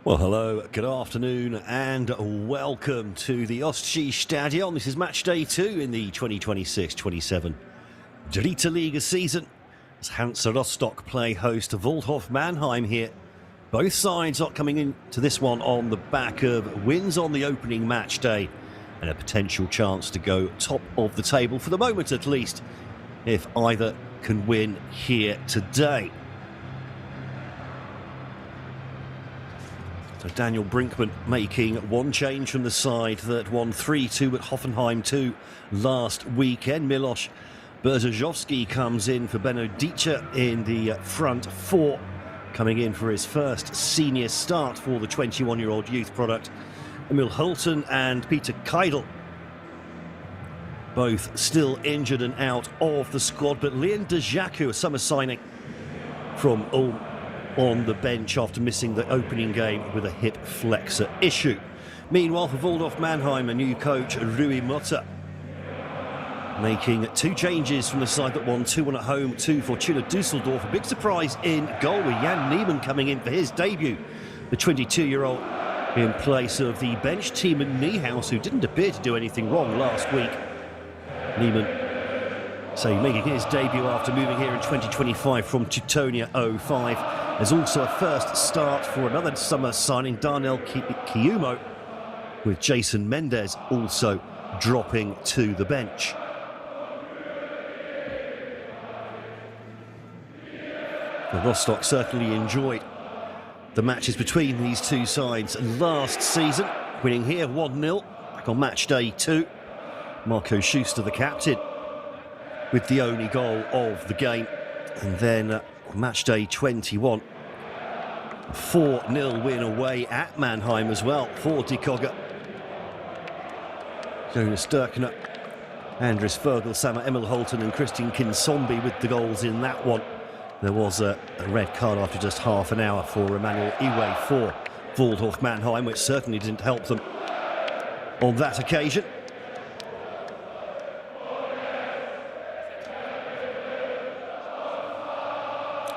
Well, hello, good afternoon, and welcome to the Ostseestadion. This is match day 2 in the 2026-27 Dritte Liga season, as Hansa Rostock play host to Waldhof Mannheim here. Both sides are coming into this one on the back of wins on the opening match day and a potential chance to go top of the table, for the moment at least, if either can win here today. So Daniel Brinkman making one change from the side that won 3-2 at Hoffenheim 2 last weekend. Milos Berzejowski comes in for Benno Dietcher in the front four, coming in for his first senior start for the 21-year-old youth product. Emil Hulten and Peter Keidel, both still injured and out of the squad, but Leon Dejaku, a summer signing from Ulm, on the bench after missing the opening game with a hip flexor issue. Meanwhile, for Waldhof Mannheim, a new coach, Rui Motta, making two changes from the side that won 2-1 at home to Fortuna Düsseldorf. A big surprise in goal with Jan Niemann coming in for his debut. The 22-year-old in place of the bench Tiemann Niehaus, who didn't appear to do anything wrong last week. Niemann making his debut after moving here in 2025 from Teutonia 05. There's also a first start for another summer signing, Darnell Kiumo, with Jason Mendes also dropping to the bench. The Rostock certainly enjoyed the matches between these two sides last season, winning here 1-0 back on match day 2. Marco Schuster, the captain, with the only goal of the game. And then match day 21, 4-0 win away at Mannheim as well for De Kogge. Jonas Dirkner, Andres Vogelsammer, Emil Hulten and Christian Kinsombi with the goals in that one. There was a red card after just half an hour for Emmanuel Iwe for Waldhof Mannheim, which certainly didn't help them on that occasion.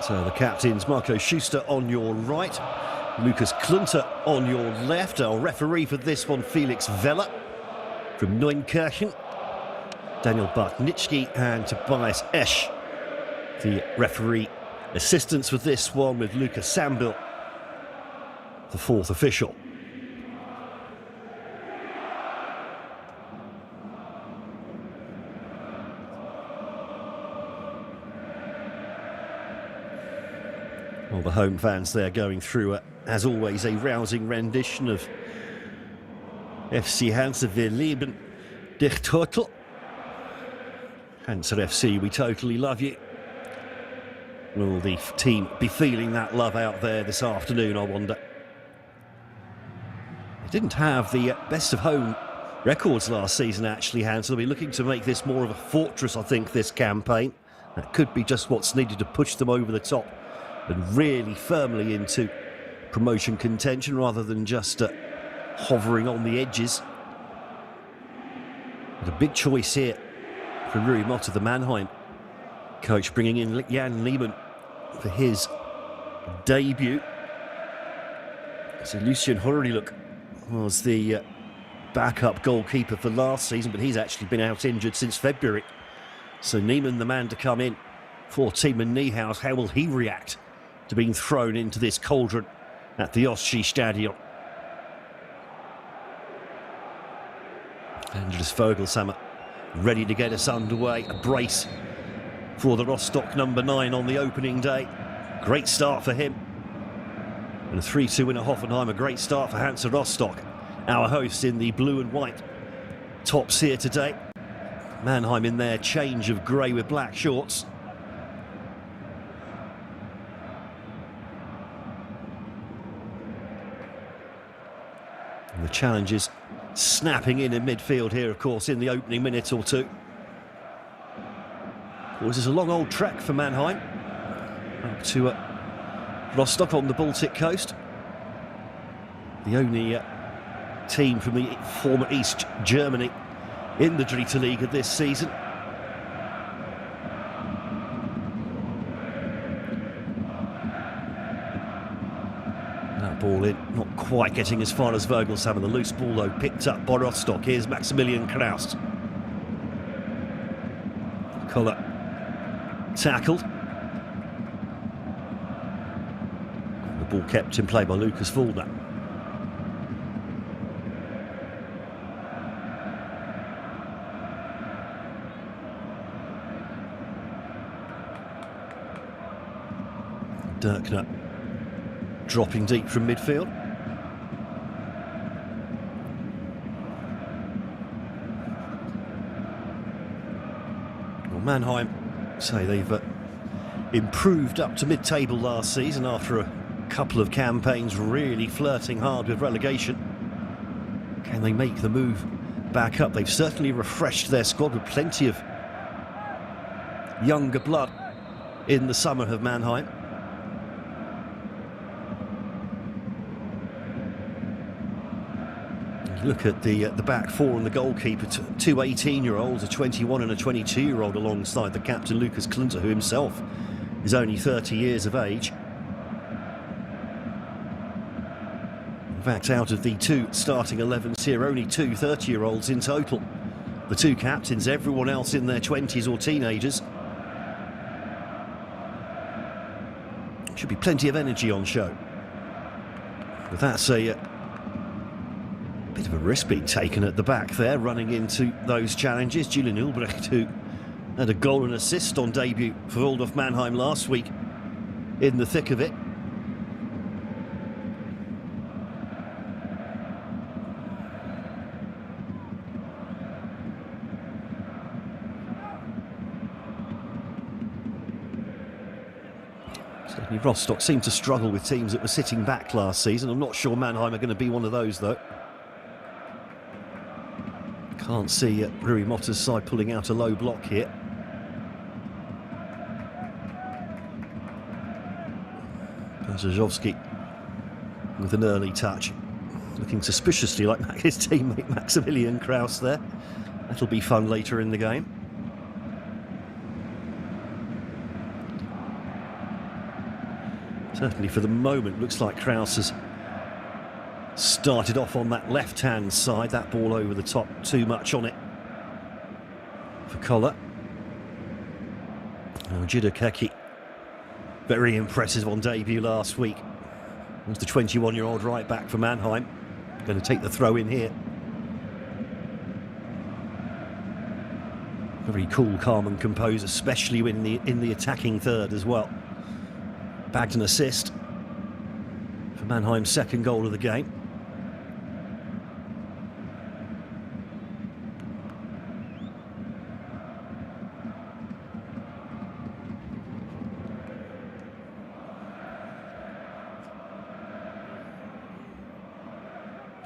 So the captains, Marco Schuster on your right, Lukas Klunter on your left. Our referee for this one, Felix Weller from Neunkirchen. Daniel Bartnitsky and Tobias Esch, the referee assistants for this one, with Lukas Sambil, the fourth official. Well, the home fans there going through, as always, a rousing rendition of FC Hansa, wir lieben dich total. Hansa FC, we totally love you. Will the team be feeling that love out there this afternoon, I wonder? They didn't have the best of home records last season, actually, Hansa. They'll be looking to make this more of a fortress, I think, this campaign. That could be just what's needed to push them over the top and really firmly into promotion contention, rather than just hovering on the edges. But a big choice here for Rui Motta, the Mannheim coach, bringing in Jan Niemann for his debut. So Lucien Horiluk was the backup goalkeeper for last season, but he's actually been out injured since February. So Niemann, the man to come in for Tiemann Niehaus. How will he react to being thrown into this cauldron at the Ostseestadion? Andres Vogelsammer ready to get us underway. A brace for the Rostock number 9 on the opening day. Great start for him. And a 3-2 win at Hoffenheim. A great start for Hansa Rostock, our hosts in the blue and white tops here today. Mannheim in their change of grey with black shorts. And the challenges snapping in midfield here, of course, in the opening minute or two. Well, this is a long old trek for Mannheim up to Rostock on the Baltic coast. The only team from the former East Germany in the Dritte Liga this season. That ball in, not quite getting as far as Vogelshammer. The loose ball, though, picked up by Rostock. Here's Maximilian Kraus. Collar tackled. The ball kept in play by Lucas Fulda. Dirkner dropping deep from midfield. Well, Mannheim say they've improved up to mid-table last season after a couple of campaigns really flirting hard with relegation. Can they make the move back up? They've certainly refreshed their squad with plenty of younger blood in the summer of Mannheim. Look at the back four and the goalkeeper, two 18-year-olds, a 21 and a 22-year-old alongside the captain Lucas Klunter, who himself is only 30 years of age. In fact, out of the two starting 11s here, only two 30-year-olds in total. The two captains, everyone else in their 20s or teenagers. Should be plenty of energy on show. But that's a bit of a risk being taken at the back there, running into those challenges. Julian Ulbrecht, who had a goal and assist on debut for Waldhof Mannheim last week, in the thick of it. Certainly Rostock seemed to struggle with teams that were sitting back last season. I'm not sure Mannheim are going to be one of those, though. Can't see Rui Motta's side pulling out a low block here. Brzezowski with an early touch, looking suspiciously like his teammate Maximilian Kraus there. That'll be fun later in the game. Certainly for the moment, looks like Kraus has started off on that left-hand side. That ball over the top, too much on it for Koller. Oh, Jidokeki, very impressive on debut last week. Was the 21-year-old right back for Mannheim. Going to take the throw in here. Very cool, calm and composed, especially in the attacking third as well. Bagged an assist for Mannheim's second goal of the game.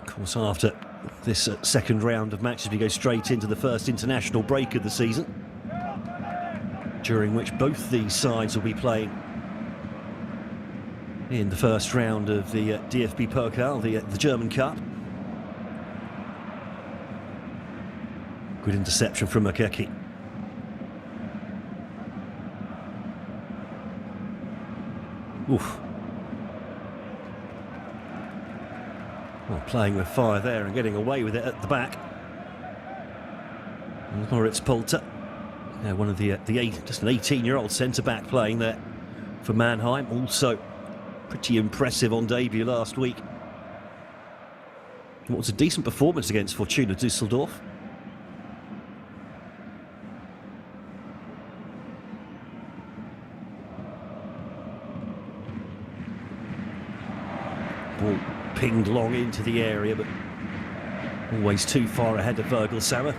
Of course, after this second round of matches, we go straight into the first international break of the season, during which both these sides will be playing in the first round of the DFB Pokal, the German Cup. Good interception from Makeki. Oof. Well, playing with fire there and getting away with it at the back. And Moritz Polter, one of just an 18-year-old centre-back playing there for Mannheim. Also pretty impressive on debut last week. What was a decent performance against Fortuna Düsseldorf. Ball pinged long into the area, but always too far ahead of Vogelshammer.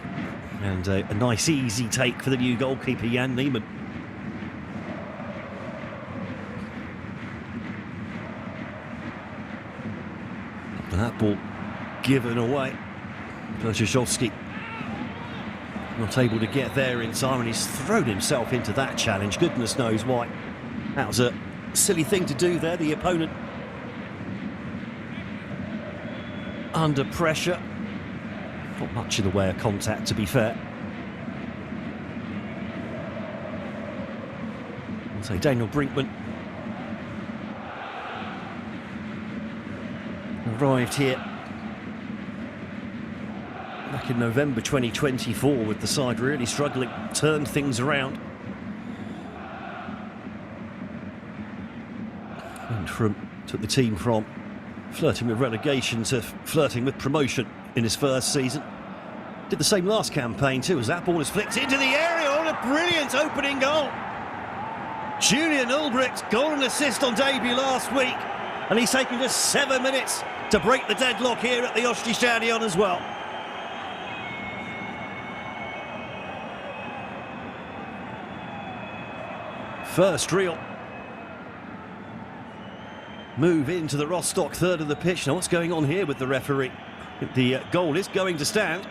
And a nice easy take for the new goalkeeper, Jan Niemann. And that ball given away. Brzezowski not able to get there in time, and he's thrown himself into that challenge. Goodness knows why. That was a silly thing to do there. The opponent under pressure. Not much in the way of contact, to be fair. So Daniel Brinkman Arrived here back in November 2024 with the side really struggling, turned things around. And took the team from flirting with relegation to flirting with promotion in his first season. Did the same last campaign too, as that ball is flicked into the area. Oh, a brilliant opening goal. Julian Ulbricht, goal and assist on debut last week. And he's taken just 7 minutes to break the deadlock here at the Oststadion as well. First real move into the Rostock third of the pitch. Now what's going on here with the referee? The goal is going to stand.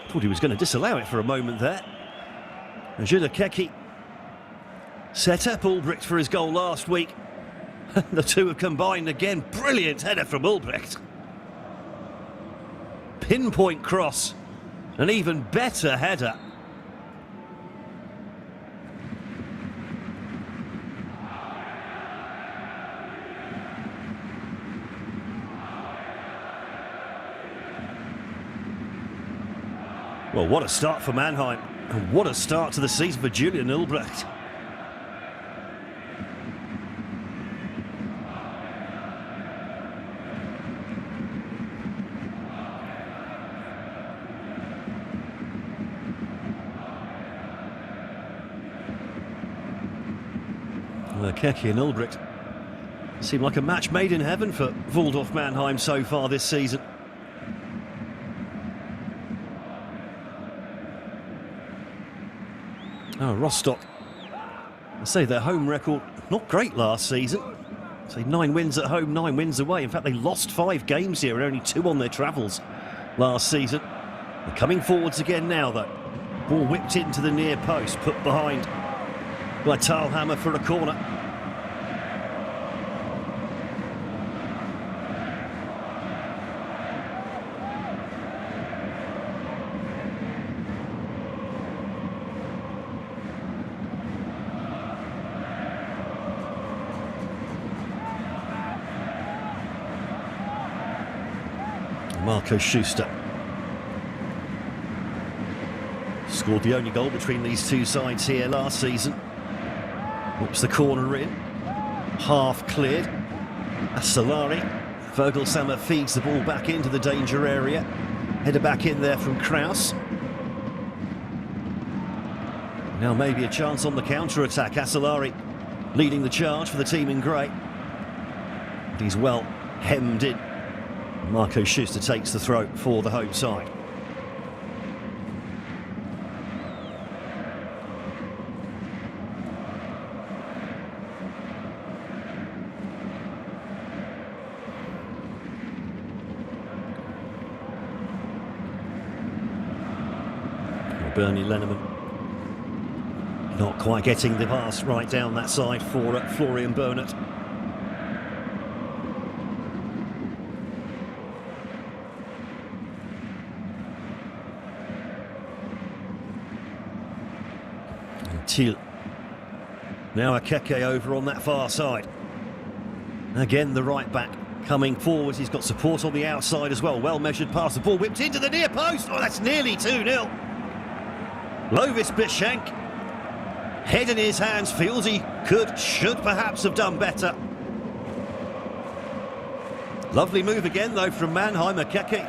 Thought he was going to disallow it for a moment there. And Judah Keki set up Ulbricht for his goal last week. The two have combined again. Brilliant header from Ulbricht. Pinpoint cross. An even better header. Well, what a start for Mannheim, and what a start to the season for Julian Ulbricht. Keki and Ulbricht seem like a match made in heaven for Waldhof Mannheim so far this season. Oh, Rostock, I say their home record, not great last season. Say 9 wins at home, 9 wins away. In fact, they lost 5 games here and only 2 on their travels last season. They're coming forwards again now, though. Ball whipped into the near post, put behind by Talhammer for a corner. Marco Schuster scored the only goal between these two sides here last season. Whips the corner in, half cleared. Asalari, Vogelsammer feeds the ball back into the danger area. Header back in there from Kraus. Now maybe a chance on the counter-attack. Asalari leading the charge for the team in grey. But he's well hemmed in. Marco Schuster takes the throw for the home side. Bernie Lenneman not quite getting the pass right down that side for Florian Bernert. Thiel. Now Akeke over on that far side. Again, the right back coming forward. He's got support on the outside as well. Well measured pass. The ball whipped into the near post. Oh, that's nearly 2-0. Lovis Bishenk. Head in his hands. Feels he should perhaps have done better. Lovely move again, though, from Mannheim. Akeke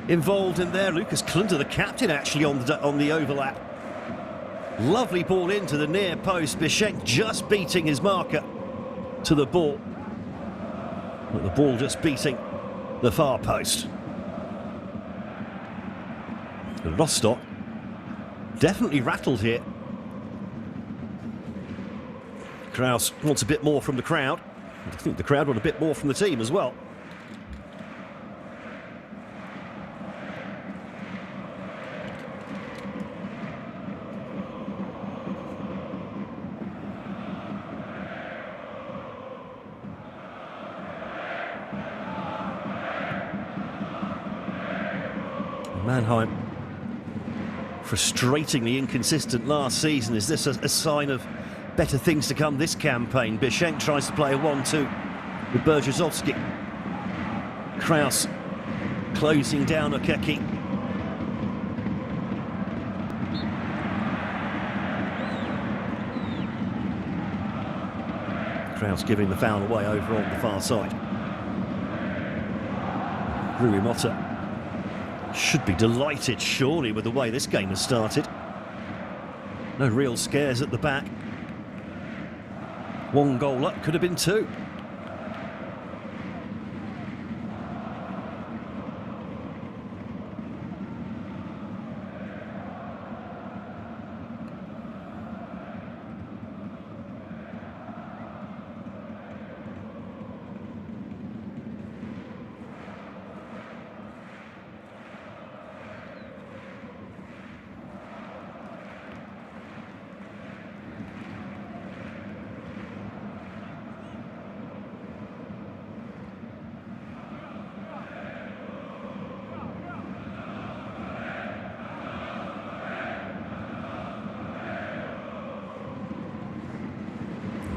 involved in there. Lucas Klunder, the captain, actually on the overlap. Lovely ball into the near post. Bishenk just beating his marker to the ball. But the ball just beating the far post. Rostock definitely rattled here. Kraus wants a bit more from the crowd. I think the crowd want a bit more from the team as well. Mannheim, frustratingly inconsistent last season. Is this a sign of better things to come this campaign. Bischenk tries to play a 1-2 with Berezovsky. Kraus closing down Okeki. Kraus giving the foul away over on the far side. Rui Motta should be delighted, surely, with the way this game has started. No real scares at the back. One goal up, could have been two.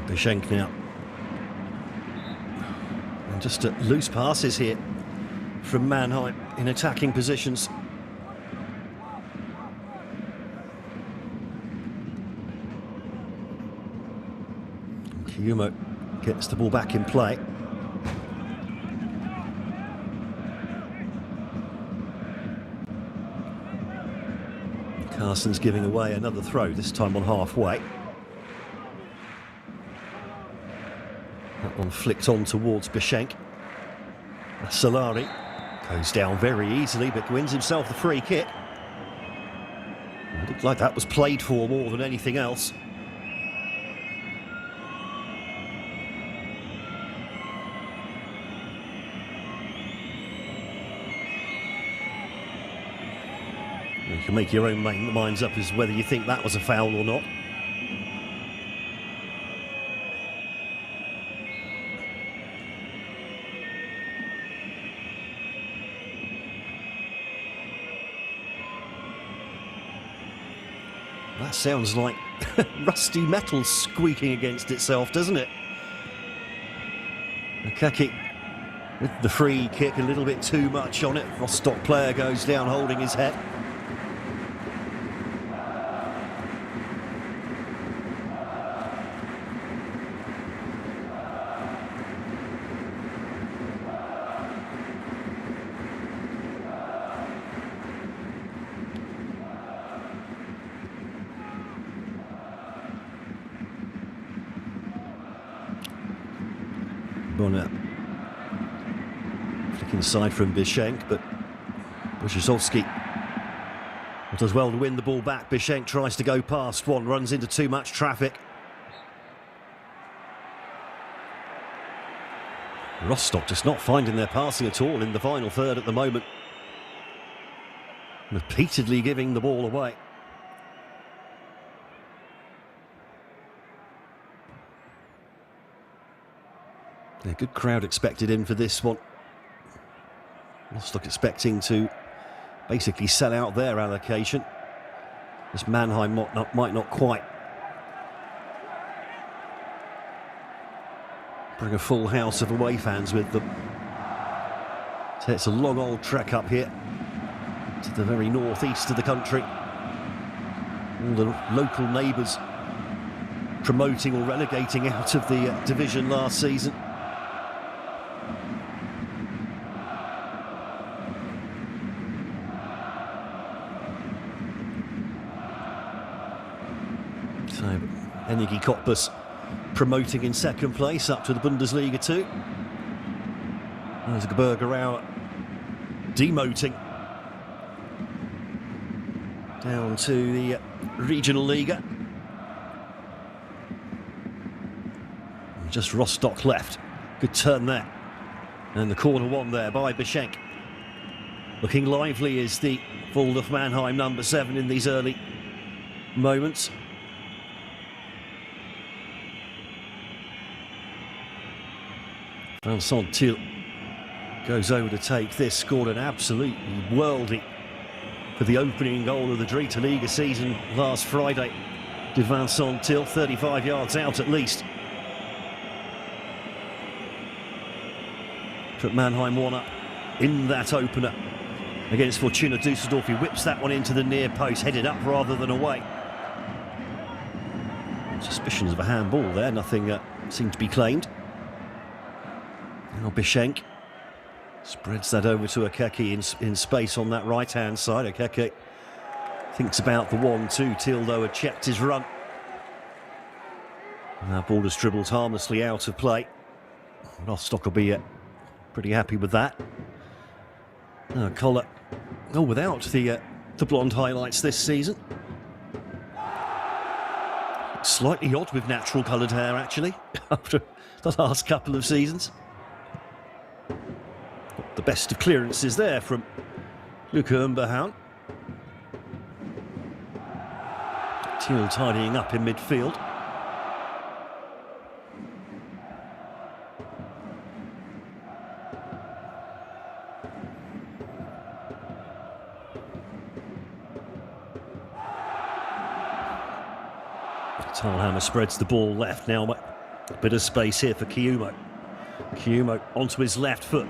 Bischenk now. And just loose passes here from Mannheim in attacking positions. Kiyumo gets the ball back in play. Carson's giving away another throw, this time on halfway. That one flicked on towards Bischenk. Solari goes down very easily, but wins himself the free kick. It looked like that was played for more than anything else. You can make your own minds up as whether you think that was a foul or not. That sounds like rusty metal squeaking against itself, doesn't it? Okeki with the free kick, a little bit too much on it. Rostock player goes down holding his head. Bonner flick inside from Bischenk, but Berezovsky does well to win the ball back. Bischenk tries to go past one, runs into too much traffic. Rostock just not finding their passing at all in the final third at the moment. Repeatedly giving the ball away. A good crowd expected in for this one. Rostock expecting to basically sell out their allocation, as Mannheim might not quite bring a full house of away fans with them. So it's a long old trek up here to the very northeast of the country. All the local neighbours promoting or relegating out of the division last season. So, Enigi Cottbus promoting in second place up to the Bundesliga 2. There's Gebergerau demoting down to the regional Liga. Just Rostock left. Good turn there. And the corner one there by Bischenk. Looking lively is the Waldhof Mannheim number 7 in these early moments. Vincent Thiel goes over to take this, scored an absolutely worldie for the opening goal of the Dritte Liga season last Friday. Did Vincent Till, 35 yards out at least. Put Mannheim one up in that opener against Fortuna Düsseldorf. He whips that one into the near post, headed up rather than away. Suspicions of a handball there, nothing seemed to be claimed. Now Bischenk spreads that over to Akeke in space on that right-hand side. Akeke thinks about the 1-2. Till, though, had checked his run. And that ball just dribbles harmlessly out of play. Rostock will be pretty happy with that. Now Collar, without the blonde highlights this season. Slightly odd with natural coloured hair, actually, after the last couple of seasons. The best of clearances there from Luca Umberhaun. Thiel tidying up in midfield. Talhammer spreads the ball left now. A bit of space here for Kiumo. Kiumo onto his left foot.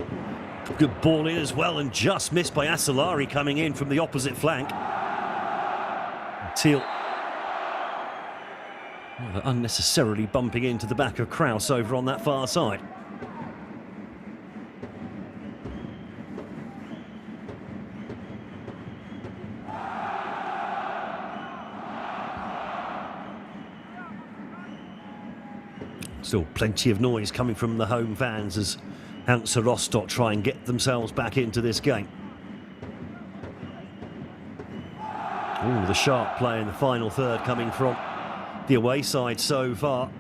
Good ball in as well, and just missed by Asolari coming in from the opposite flank. Thiel unnecessarily bumping into the back of Kraus over on that far side. Still plenty of noise coming from the home fans as Hansa Rostock try and get themselves back into this game. The sharp play in the final third coming from the away side so far.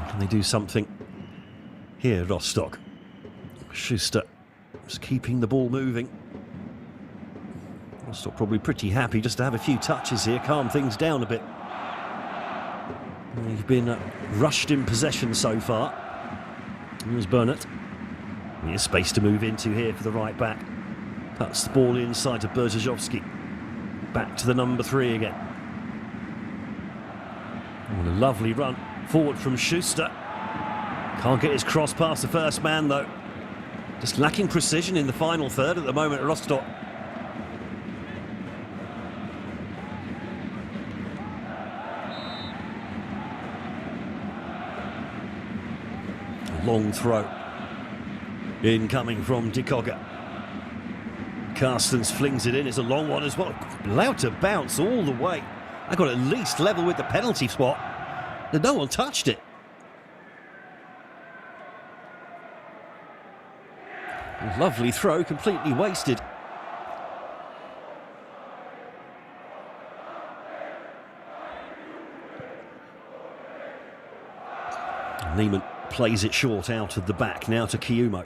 Can they do something here, Rostock? Schuster just keeping the ball moving. Rostock probably pretty happy just to have a few touches here, calm things down a bit. They've been rushed in possession so far. Here's Bernat. Here's space to move into here for the right back. Cuts the ball inside to Bertozowski. Back to the number 3 again. A lovely run forward from Schuster. Can't get his cross past the first man though. Just lacking precision in the final third at the moment, Rostock. Long throw. Incoming from Dikoga. Carstens flings it in. It's a long one as well. Allowed to bounce all the way. I got at least level with the penalty spot. No one touched it. Lovely throw, completely wasted. Neiman plays it short out of the back, now to Kiumo.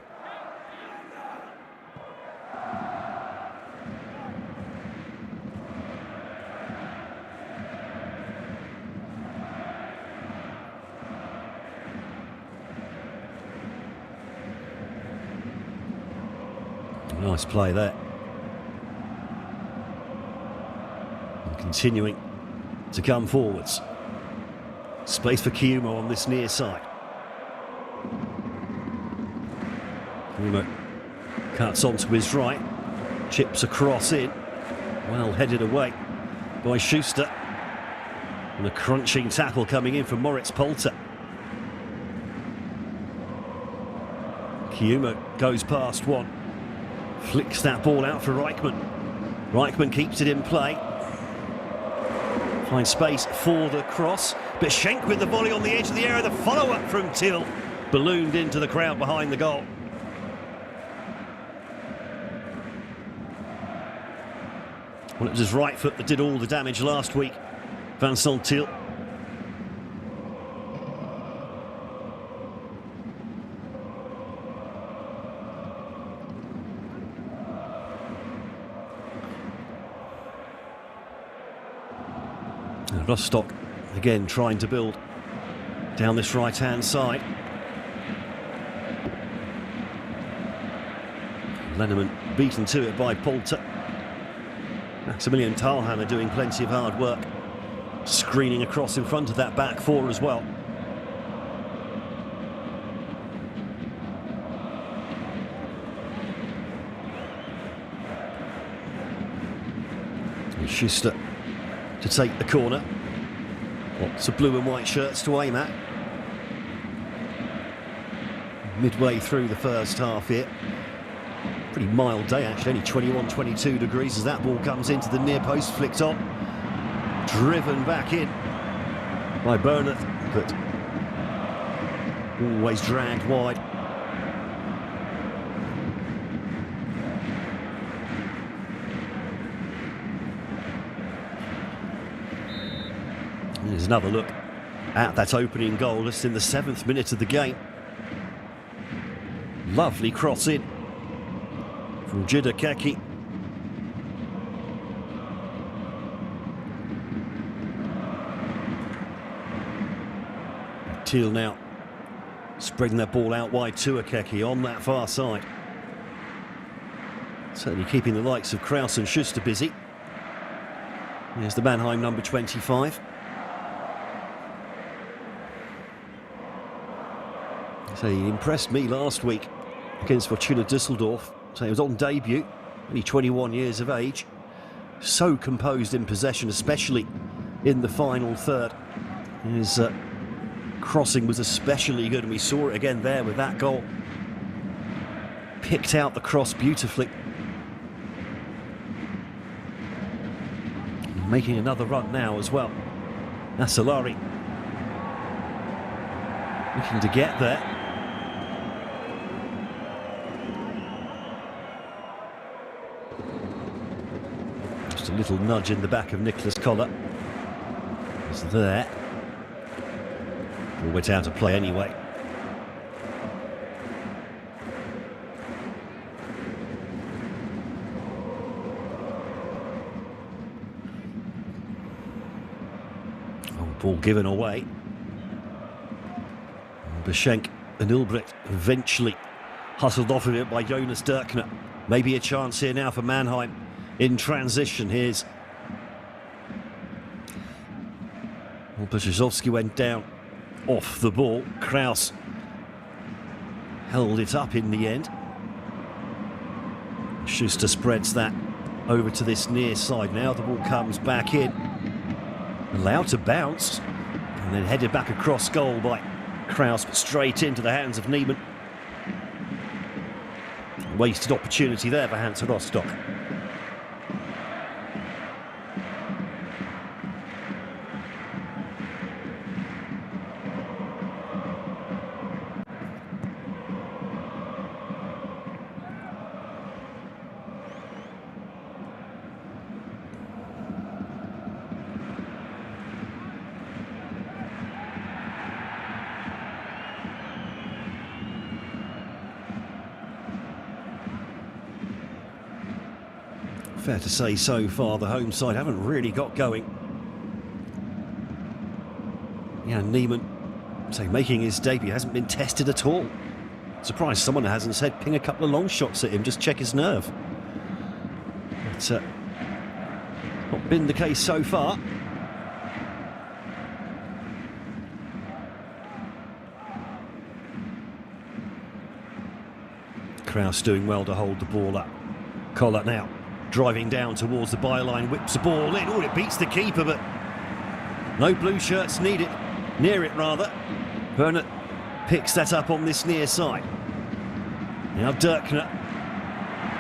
Nice play there. And continuing to come forwards. Space for Kiumo on this near side. Kiumo cuts onto his right. Chips across in. Well headed away by Schuster. And a crunching tackle coming in from Moritz Polter. Kiumo goes past one. Flicks that ball out for Reichmann. Reichmann keeps it in play. Finds space for the cross. But Schenk with the volley on the edge of the area. The follow-up from Till. Ballooned into the crowd behind the goal. Well, it was his right foot that did all the damage last week. Vincent Till. Rostock again trying to build down this right-hand side. Lenneman beaten to it by Polter. Maximilian Thalhammer doing plenty of hard work, screening across in front of that back four as well. Schuster to take the corner. Lots of blue and white shirts to aim at. Midway through the first half here. Pretty mild day actually, only 21, 22 degrees as that ball comes into the near post, flicked on. Driven back in by Bernard, but always dragged wide. Here's another look at that opening goal just in the 7th minute of the game. Lovely cross in from Jida Keki. Teal now spreading that ball out wide to Akeki on that far side. Certainly keeping the likes of Kraus and Schuster busy. Here's the Mannheim number 25. So he impressed me last week against Fortuna Düsseldorf. So he was on debut, only 21 years of age. So composed in possession, especially in the final third. His crossing was especially good, and we saw it again there with that goal. Picked out the cross beautifully. Making another run now as well. Nasolari looking to get there. Just a little nudge in the back of Nicholas Collar. It's there. Ball went out of play anyway. Ball given away. Beschenk and Ulbricht eventually hustled off of it by Jonas Dirkner. Maybe a chance here now for Mannheim in transition. Here's Brzezowski went down off the ball. Kraus held it up in the end. Schuster spreads that over to this near side now. The ball comes back in. Allowed to bounce and then headed back across goal by Kraus, but straight into the hands of Niemann. Wasted opportunity there for Hansa Rostock. Fair to say so far the home side haven't really got going. Yeah, Niemann, making his debut, hasn't been tested at all. Surprised someone hasn't said ping a couple of long shots at him, just check his nerve. But not been the case so far. Kraus doing well to hold the ball up. Collar now driving down towards the byline, whips the ball in. Oh, it beats the keeper, but no blue shirts needed. Near it, rather. Bernard picks that up on this near side. Now Dirkner.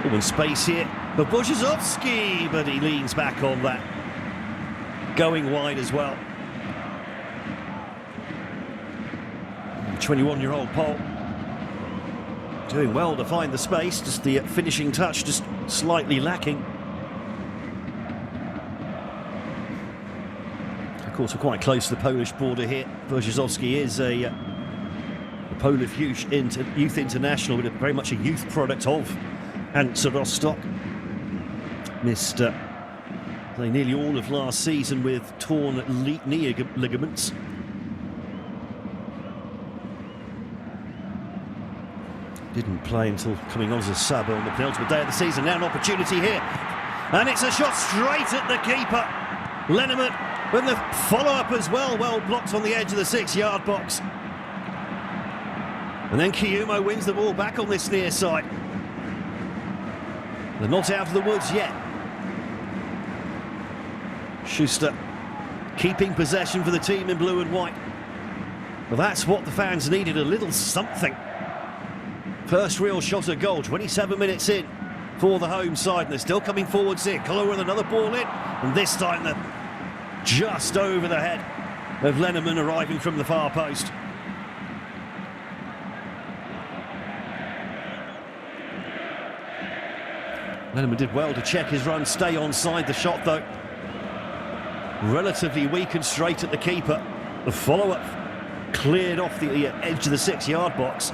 Oh, in space here for Brzezowski, but he leans back on that. Going wide as well. 21-year-old Pole doing well to find the space, just the finishing touch just slightly lacking. Of course, we're quite close to the Polish border here. Brzezowski is a Polish youth international, but very much a youth product of Hansa Rostock. Missed nearly all of last season with torn knee ligaments. Didn't play until coming on as a sub on the penultimate day of the season. Now an opportunity here. And it's a shot straight at the keeper. Lenneman with the follow-up as well. Well blocked on the edge of the 6-yard box. And then Kiyumo wins the ball back on this near side. They're not out of the woods yet. Schuster keeping possession for the team in blue and white. Well, that's what the fans needed, a little something. First real shot at goal, 27 minutes in for the home side. And they're still coming forwards here. Colour with another ball in. And this time they're just over the head of Lenneman arriving from the far post. Lenneman did well to check his run, stay onside the shot though. Relatively weak and straight at the keeper. The follow-up cleared off the edge of the 6-yard box.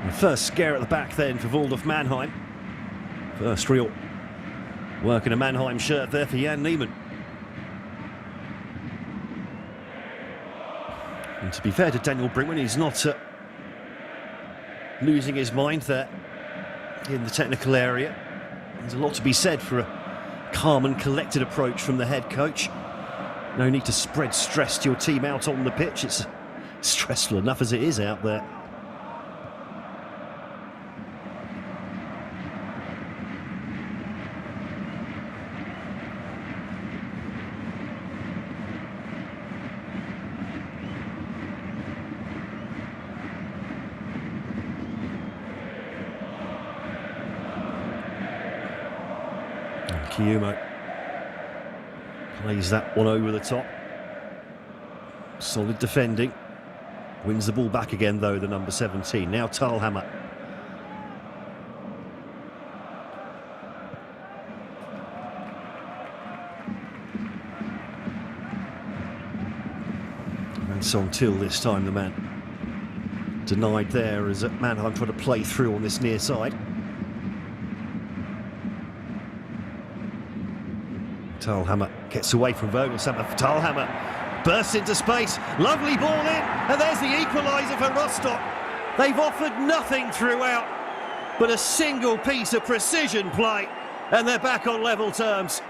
The first scare at the back then for Waldhof Mannheim. First real work in a Mannheim shirt there for Jan Niemann. And to be fair to Daniel Brinkman, he's not losing his mind there in the technical area. There's a lot to be said for a calm and collected approach from the head coach. No need to spread stress to your team out on the pitch. It's stressful enough as it is out there. Kiyumo plays that one over the top. Solid defending. Wins the ball back again though, the number 17. Now Thalhammer. And Song Till this time, the man denied there as Mannheim tried to play through on this near side. Thalhammer gets away from Vogelshammer. Thalhammer bursts into space. Lovely ball in. And there's the equaliser for Rostock. They've offered nothing throughout, but a single piece of precision play. And they're back on level terms.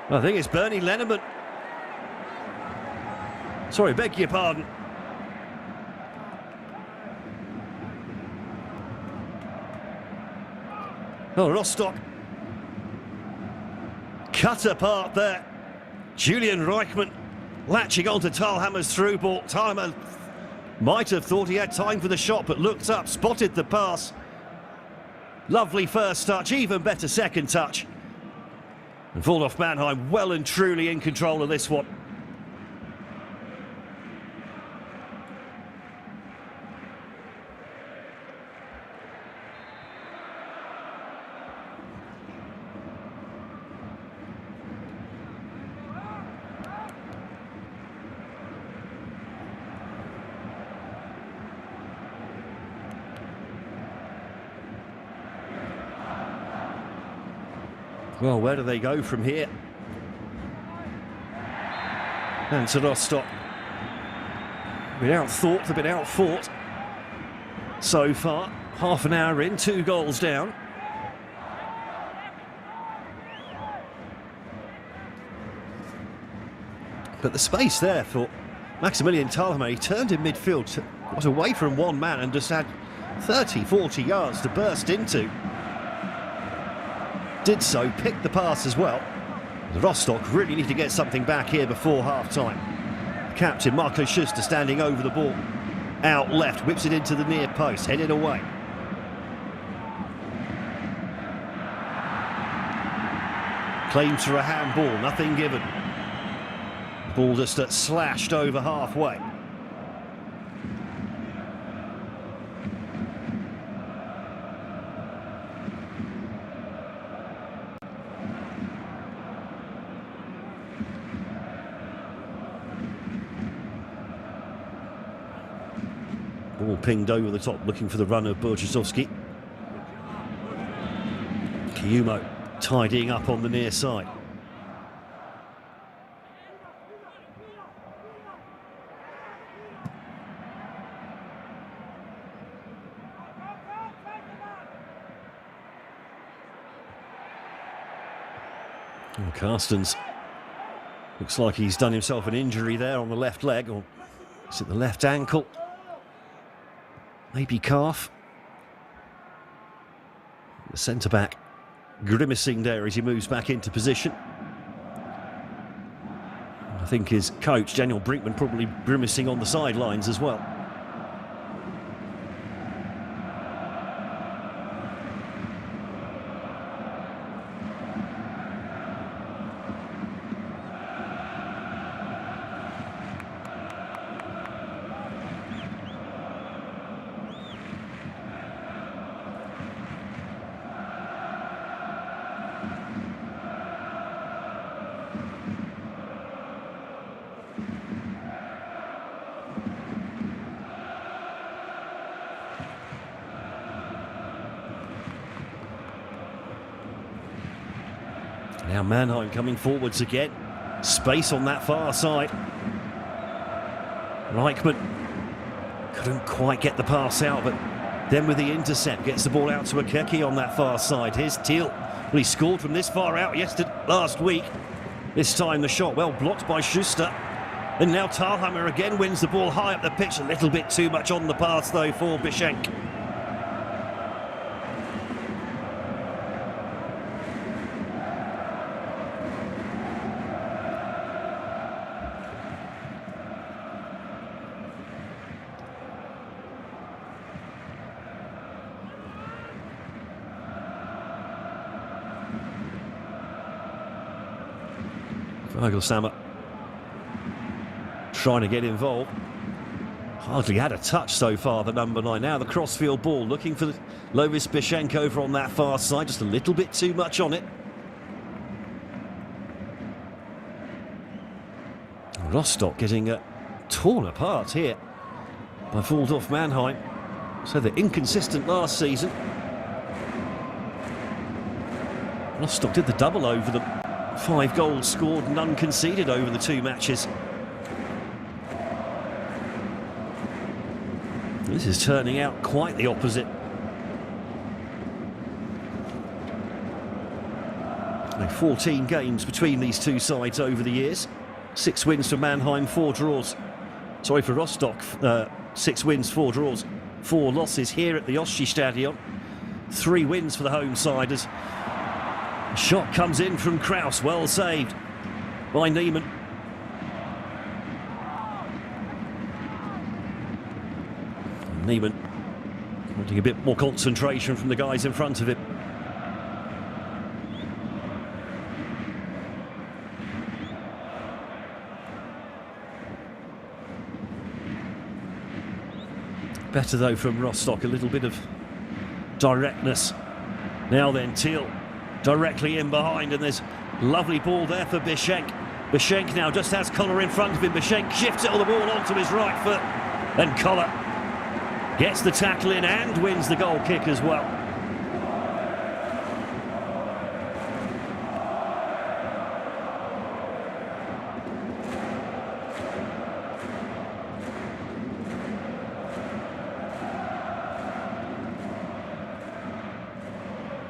I think it's Bernie Lenneman. Sorry, beg your pardon. Oh, Rostock cut apart there. Julian Reichmann latching onto Thalhammer's through ball. Thalhammer might have thought he had time for the shot, but looked up, spotted the pass. Lovely first touch, even better second touch. And Waldhof Mannheim well and truly in control of this one. Well, where do they go from here? Hansa Rostock. Been outthought, they've been outfought so far. Half an hour in, 2 goals down. But the space there for Maximilian Thalhammer. He turned in midfield, got away from one man and just had 30, 40 yards to burst into. Did so, picked the pass as well. The Rostock really need to get something back here before half-time. Captain Marco Schuster standing over the ball. Out left, whips it into the near post, headed away. Claims for a handball, nothing given. Ball just slashed over halfway. Ball pinged over the top, looking for the run of Burczewski. Kiyumo tidying up on the near side. And Carstens looks like he's done himself an injury there on the left leg, or is it the left ankle? Maybe calf. The centre-back grimacing there as he moves back into position. I think his coach, Daniel Brinkman, probably grimacing on the sidelines as well. Now Mannheim coming forwards again. Space on that far side. Reichmann couldn't quite get the pass out, but then with the intercept, gets the ball out to Akeki on that far side. Here's Thiel. Well, he scored from this far out last week. This time the shot well blocked by Schuster. And now Thalhammer again wins the ball high up the pitch. A little bit too much on the pass though for Bischenk. Vogelsammer trying to get involved. Hardly had a touch so far, the number 9. Now the crossfield ball, looking for Lovis Bischenk over on that far side. Just a little bit too much on it. Rostock getting torn apart here by Waldhof Mannheim. So they're inconsistent last season. Rostock did the double over them. 5 goals scored, none conceded over the 2 matches. This is turning out quite the opposite. 14 games between these 2 sides over the years. 6 wins for Mannheim, 4 draws. Sorry, for Rostock, 6 wins, 4 draws, 4 losses here at the Ostseestadion. 3 wins for the home siders. Shot comes in from Kraus, well saved by Niemann. Niemann wanting a bit more concentration from the guys in front of him. Better though from Rostock, a little bit of directness. Now then, Thiel directly in behind, and there's lovely ball there for Bischenk. Bischenk now just has Koller in front of him. Bischenk shifts it on the ball onto his right foot, and Koller gets the tackle in and wins the goal kick as well.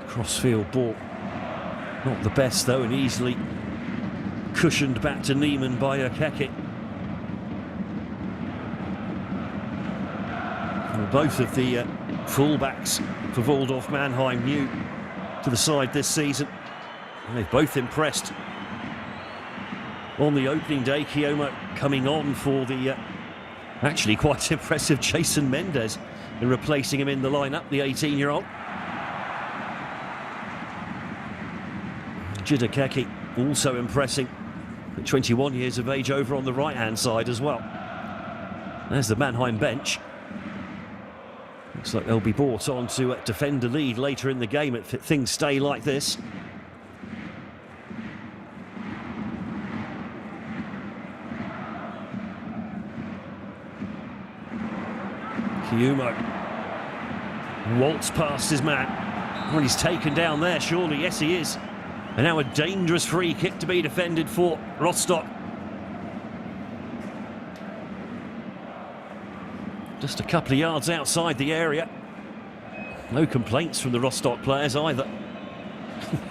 Crossfield ball. Not the best though, and easily cushioned back to Niemann by Akeki. Well, both of the fullbacks for Waldhof Mannheim new to the side this season. And they've both impressed on the opening day. Kiyumo coming on for the actually quite impressive Jason Mendes and replacing him in the lineup, the 18-year-old. Akeki also impressing at 21 years of age over on the right-hand side as well. There's the Mannheim bench. Looks like they'll be brought on to defend the lead later in the game if things stay like this. Kiyumo waltz past his man. Well, he's taken down there, surely. Yes, he is. And now a dangerous free kick to be defended for Rostock. Just a couple of yards outside the area. No complaints from the Rostock players either.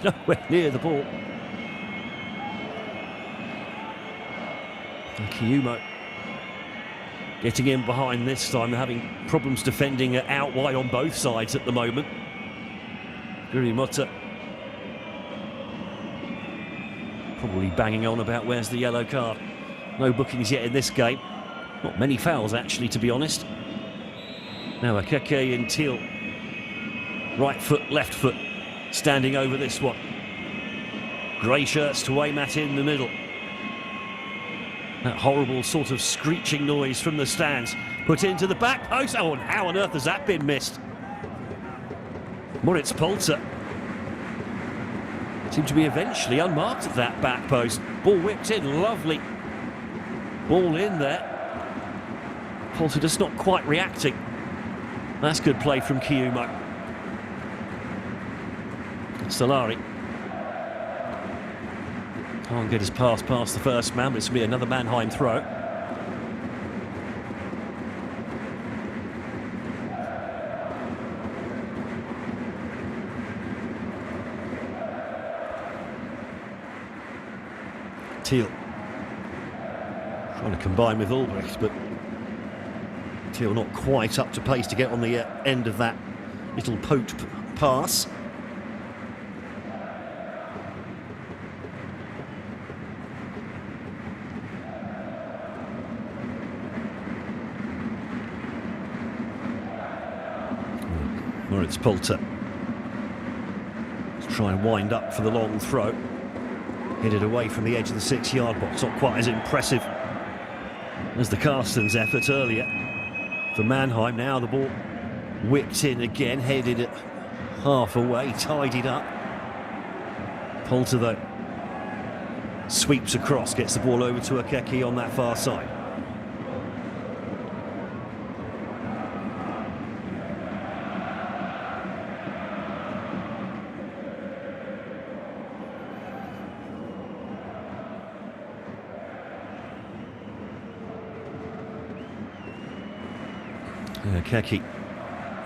Nowhere near the ball. And Kiyumo getting in behind this time. They're having problems defending out wide on both sides at the moment. Gurimota probably banging on about where's the yellow card. No bookings yet in this game. Not many fouls actually, to be honest. Now Akeke and Thiel. Right foot, left foot, standing over this one. Grey shirts to aim at in the middle. That horrible sort of screeching noise from the stands. Put into the back post. Oh, and how on earth has that been missed? Moritz Polter seemed to be eventually unmarked at that back post. Ball whipped in, lovely. Ball in there. Polter just not quite reacting. That's good play from Kiyumo. Solari can't get his pass past the first man, but it's going to be another Mannheim throw. Thiel trying to combine with Ulbricht, but Thiel not quite up to pace to get on the end of that little poked pass. Moritz Polter. Let's try and wind up for the long throw. Headed away from the edge of the 6-yard box. Not quite as impressive as the Carstens' effort earlier for Mannheim. Now the ball whipped in again, headed it half away, tidied up. Polter, though, sweeps across, gets the ball over to Akeke on that far side. Akeke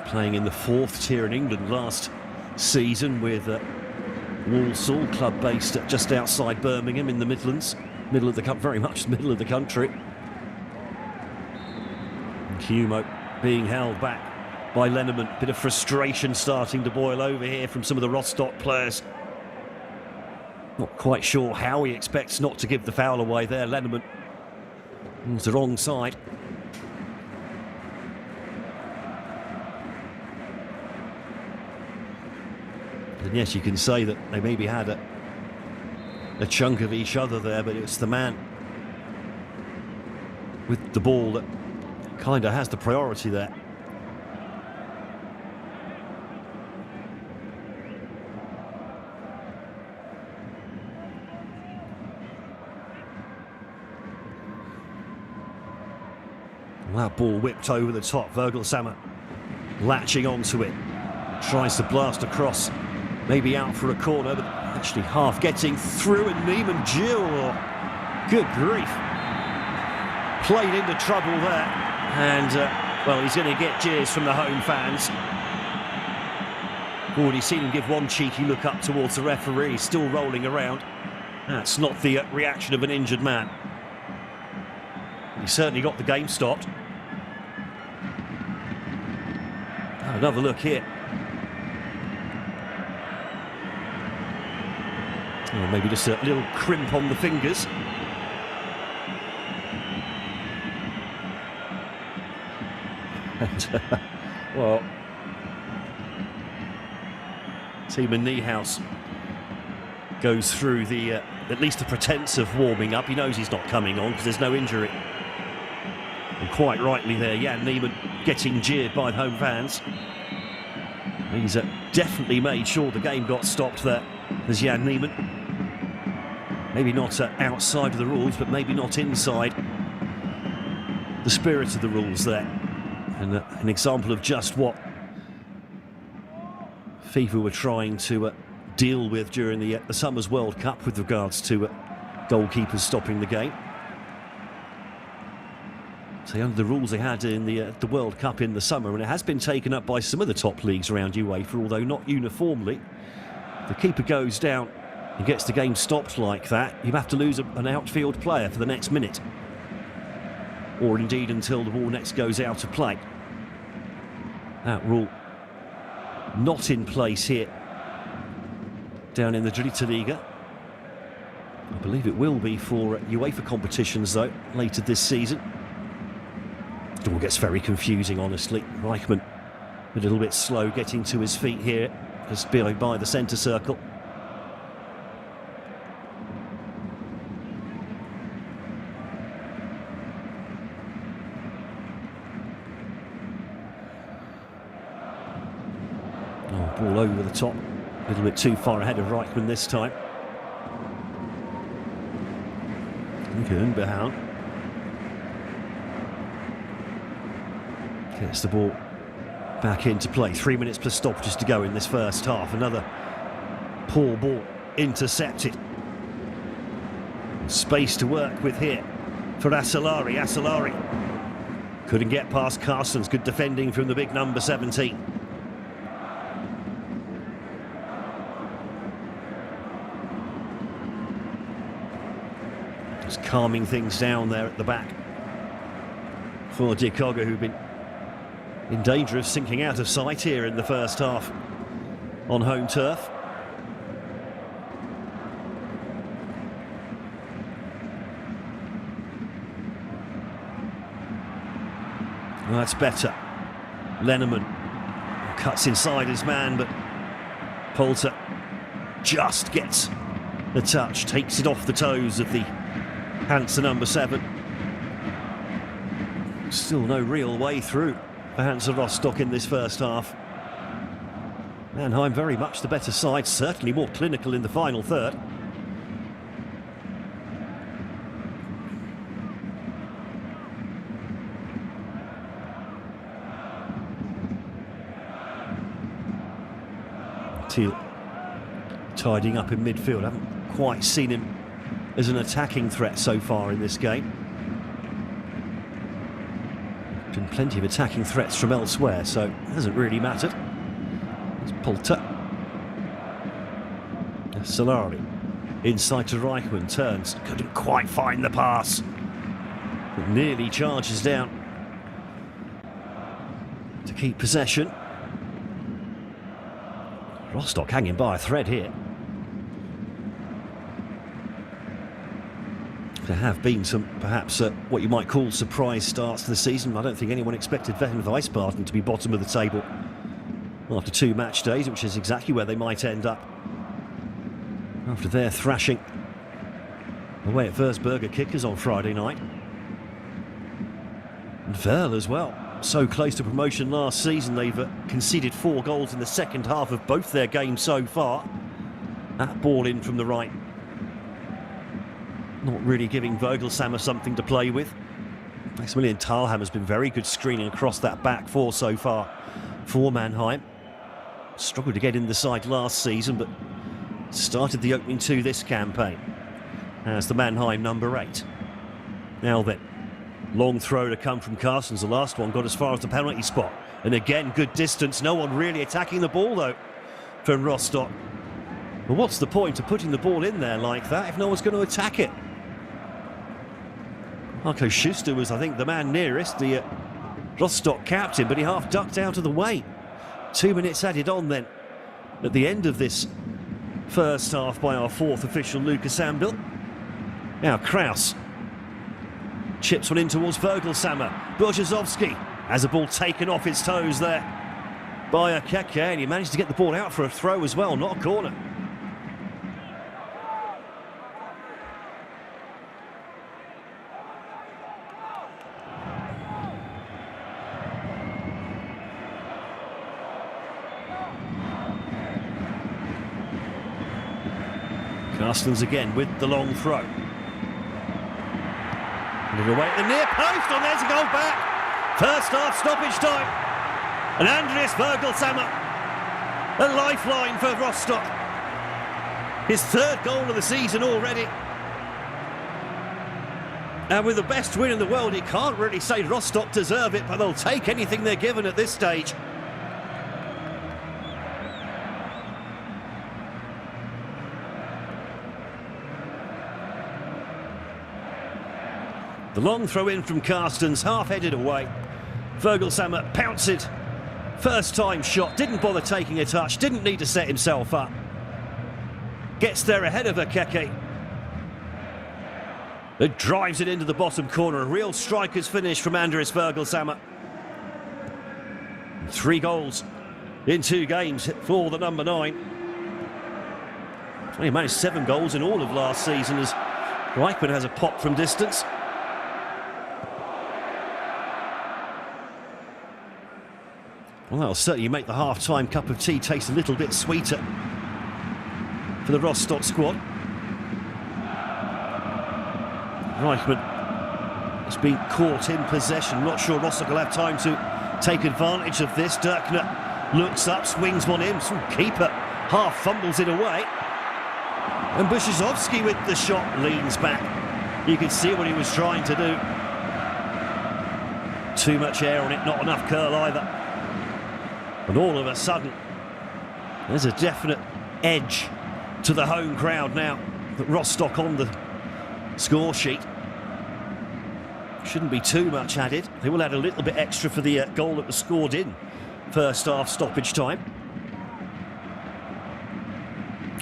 playing in the 4th tier in England last season with Walsall, club based just outside Birmingham in the Midlands, middle of the very much the middle of the country. And Kiyumo being held back by Lenneman. Bit of frustration starting to boil over here from some of the Rostock players. Not quite sure how he expects not to give the foul away there. Lenneman. It's the wrong side. And yes, you can say that they maybe had a chunk of each other there, but it's the man with the ball that kind of has the priority there. That ball whipped over the top. Vogelsammer latching onto it. Tries to blast across. Maybe out for a corner, but actually half getting through, and Neiman Gill, good grief, played into trouble there, and well, he's going to get jeers from the home fans. Already seen him give one cheeky look up towards the referee, still rolling around. That's not the reaction of an injured man. He certainly got the game stopped. Another look here. Or maybe just a little crimp on the fingers. And, well, Tiemann Niehaus goes through the at least the pretense of warming up. He knows he's not coming on because there's no injury. And quite rightly there, Jan Neiman getting jeered by home fans. He's definitely made sure the game got stopped there. There's Jan Neiman. Maybe not outside of the rules, but maybe not inside the spirit of the rules there. And an example of just what FIFA were trying to deal with during the Summers World Cup with regards to goalkeepers stopping the game. So under the rules they had in the World Cup in the summer, and it has been taken up by some of the top leagues around UEFA, although not uniformly. The keeper goes down and gets the game stopped like that, you have to lose an outfield player for the next minute, or indeed until the ball next goes out of play. That rule not in place here down in the Dritte Liga. I believe it will be for UEFA competitions though later this season. It all gets very confusing, honestly. Reichmann a little bit slow getting to his feet here, just by the centre circle. Oh, ball over the top. A little bit too far ahead of Reichmann this time. Unbehauen gets the ball back into play. 3 minutes plus stoppages to go in this first half. Another poor ball intercepted. Space to work with here for Asalari. Asalari couldn't get past Carstens. Good defending from the big number 17. Just calming things down there at the back for Dikoga, who've been in danger of sinking out of sight here in the first half on home turf. Well, that's better. Lenneman cuts inside his man, but Polter just gets the touch, takes it off the toes of the Hansa number 7. Still no real way through for Hansa Rostock in this first half. Mannheim very much the better side, certainly more clinical in the final third. Thiel tidying up in midfield. I haven't quite seen him as an attacking threat so far in this game. Been plenty of attacking threats from elsewhere, so it hasn't really mattered. It's Polter. Solari inside to Reichmann, turns, couldn't quite find the pass. But nearly charges down to keep possession. Rostock hanging by a thread here. There have been some, perhaps, what you might call surprise starts to the season. I don't think anyone expected Wien Wiesbaden to be bottom of the table after 2 match days, which is exactly where they might end up after their thrashing away at Würzburger Kickers on Friday night. And Werl as well, so close to promotion last season. They've conceded 4 goals in the second half of both their games so far. That ball in from the right, not really giving Vogelsammer something to play with. Maximilian Thalham has been very good screening across that back 4 so far for Mannheim. Struggled to get in the side last season, but started the opening 2 this campaign as the Mannheim number 8. Now then, long throw to come from Carstens. The last one got as far as the penalty spot. And again, good distance. No one really attacking the ball, though, from Rostock. Well, what's the point of putting the ball in there like that if no one's going to attack it? Marco Schuster was, I think, the man nearest, the Rostock captain, but he half ducked out of the way. 2 minutes added on then at the end of this first half by our 4th official, Lucas Ambil. Now Kraus chips one in towards Vogelsammer. Brzozowski has the ball taken off his toes there by Keke, and he managed to get the ball out for a throw as well, not a corner. Carstens again with the long throw. And away at the near post, and there's a goal back. First half stoppage time. And Andreas Vogelsammer A lifeline for Rostock. His third goal of the season already. And with the best win in the world, you can't really say Rostock deserve it, but they'll take anything they're given at this stage. The long throw in from Carstens, half-headed away. Vogelsammer pounced. First time shot, didn't bother taking a touch, didn't need to set himself up. Gets there ahead of Akeke. It drives it into the bottom corner. A real striker's finish from Andres Vogelsammer. 3 goals in 2 games for the number 9. He managed 7 goals in all of last season as Reichmann has a pop from distance. Well, that'll certainly make the half-time cup of tea taste a little bit sweeter for the Rostock squad. Reichmann has been caught in possession. Not sure Rostock will have time to take advantage of this. Dirkner looks up, swings one in. Keeper half fumbles it away. And Buszczowski with the shot leans back. You can see what he was trying to do. Too much air on it, not enough curl either. And all of a sudden, there's a definite edge to the home crowd now. Rostock on the score sheet. Shouldn't be too much added. They will add a little bit extra for the goal that was scored in first half stoppage time.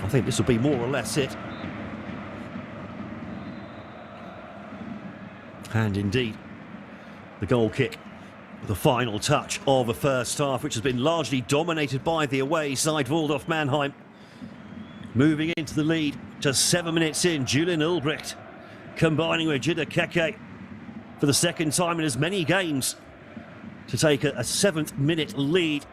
I think this will be more or less it. And indeed, the goal kick, the final touch of the first half, which has been largely dominated by the away side, Waldhof Mannheim. Moving into the lead, just 7 minutes in, Julian Ulbricht combining with Jidda Keke for the second time in as many games to take a 7th minute lead.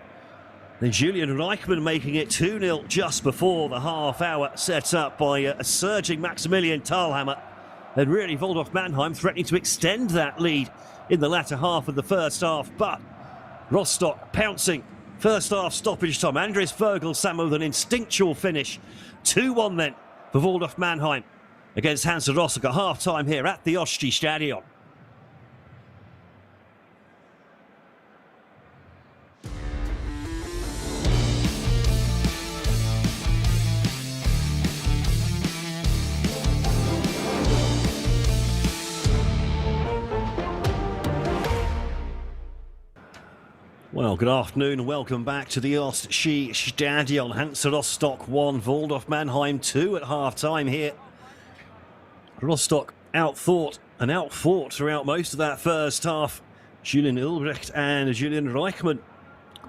Then Julian Reichmann making it 2-0 just before the half hour, set up by a surging Maximilian Thalhammer. And really Waldhof Mannheim threatening to extend that lead in the latter half of the first half, but Rostock pouncing. First half stoppage time, Andres Vogelsammer with an instinctual finish. 2-1 then for Waldhof Mannheim against Hansa Rostock at half-time here at the Osti Stadion. Well, good afternoon and welcome back to the Osti Stadion. Hansa Rostock 1, Waldhof Mannheim 2 at half-time here. Rostock outthought and outfought throughout most of that first half. Julian Ulbricht and Julian Reichmann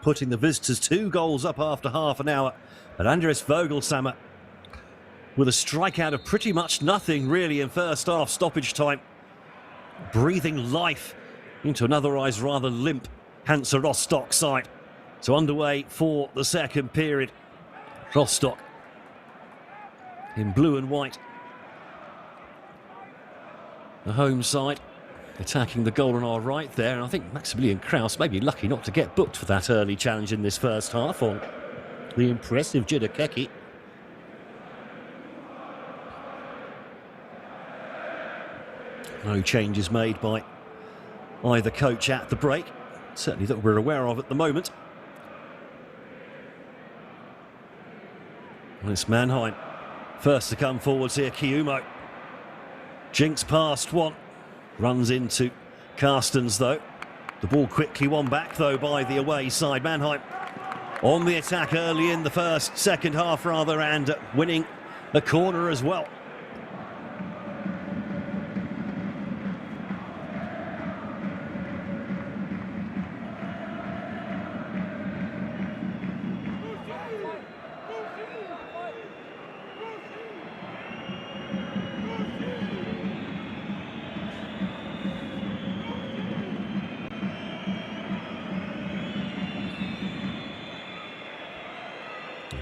putting the visitors 2 goals up after half an hour. But Andres Vogelsammer with a strikeout of pretty much nothing really in first half stoppage time. Breathing life into an otherwise rather limp Hansa Rostock side. So underway for the second period. Rostock in blue and white. The home side attacking the goal on our right there. And I think Maximilian Kraus may be lucky not to get booked for that early challenge in this first half on the impressive Jidda Keke. No changes made by either coach at the break. Certainly that we're aware of at the moment. Well, it's Mannheim. First to come forwards here, Kiumo. Jinks past one. Runs into Carstens though. The ball quickly won back though by the away side. Mannheim on the attack early in the second half rather, and winning the corner as well.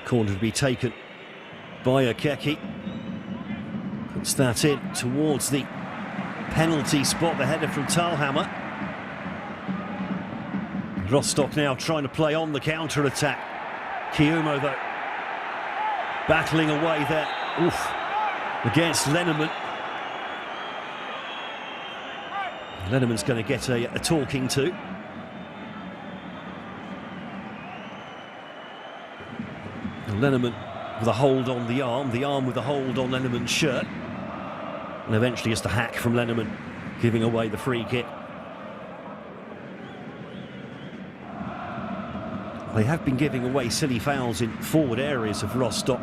Corner to be taken by Akeke. Puts that in towards the penalty spot. The header from Thalhammer. Rostock now trying to play on the counter-attack. Kiumo, though, battling away there. Oof. Against Lenneman. Lenneman's going to get a talking to. And Lenneman with a hold on the arm with a hold on Lenneman's shirt. And eventually just a hack from Lenneman, giving away the free kick. They have been giving away silly fouls in forward areas of Rostock.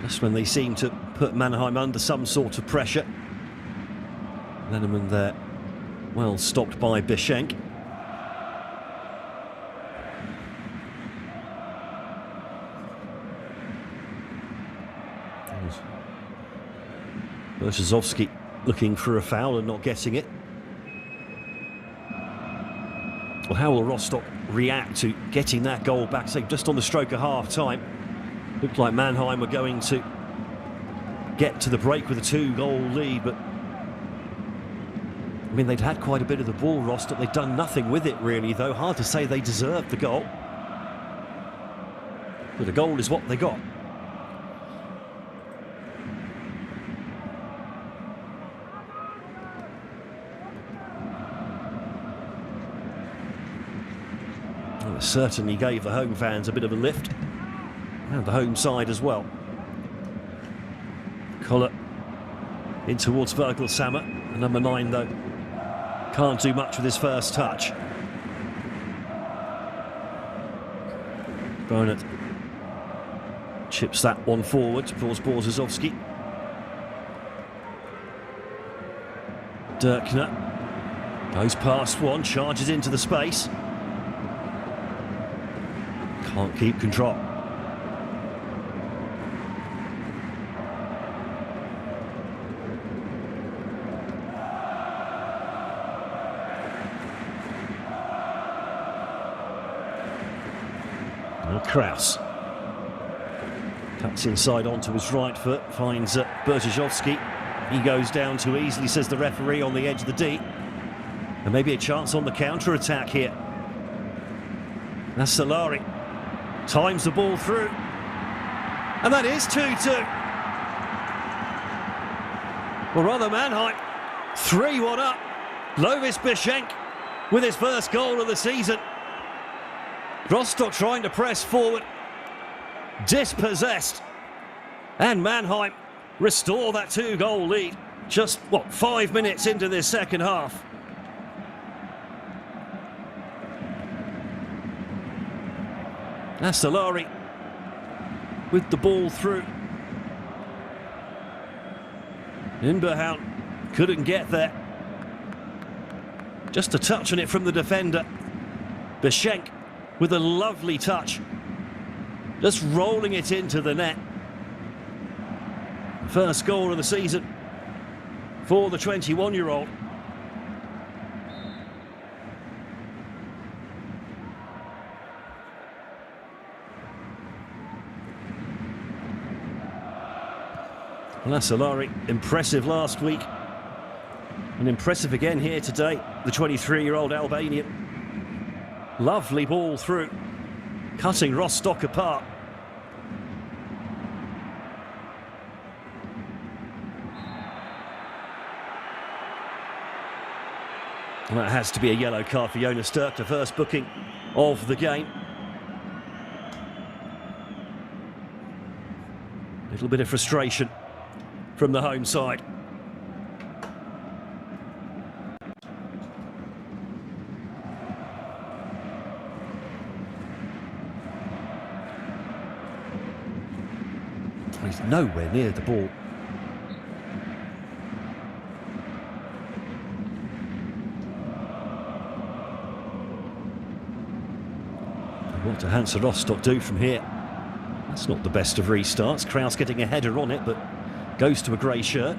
That's when they seem to put Mannheim under some sort of pressure. Lenneman there, well stopped by Bischenk. Bertozowski looking for a foul and not getting it. Well, how will Rostock react to getting that goal back, say, just on the stroke of half-time? Looked like Mannheim were going to get to the break with a 2-goal lead, but I mean, they'd had quite a bit of the ball, Rostock. They'd done nothing with it, really, though. Hard to say they deserved the goal. But a goal is what they got. Well, it certainly gave the home fans a bit of a lift. And the home side as well. Koller in towards Virgil-Sammer. Number 9, though, can't do much with his first touch. Bonnet chips that one forward towards Borzozowski. Dirkner goes past one, charges into the space. Can't keep control. Kraus cuts inside onto his right foot, finds Bertozowski. He goes down too easily, says the referee, on the edge of the D. And maybe a chance on the counter-attack here. That's Solari. Times the ball through. And that is 2-2. Well, rather Mannheim 3-1 up. Lovis Bischenk with his first goal of the season. Rostock trying to press forward, dispossessed, and Mannheim restore that 2-goal lead. Just, 5 minutes into this second half. Solari with the ball through. Inberhout couldn't get there. Just a touch on it from the defender. Bischenk with a lovely touch, just rolling it into the net. First goal of the season for the 21-year-old. Well, Solari, impressive last week, and impressive again here today. The 23-year-old Albanian. Lovely ball through, cutting Rostock apart. And that has to be a yellow card for Jonas Dirk, the first booking of the game. Little bit of frustration from the home side. He's nowhere near the ball. What do Hansa Rostock do from here? That's not the best of restarts. Kraus getting a header on it, but goes to a grey shirt.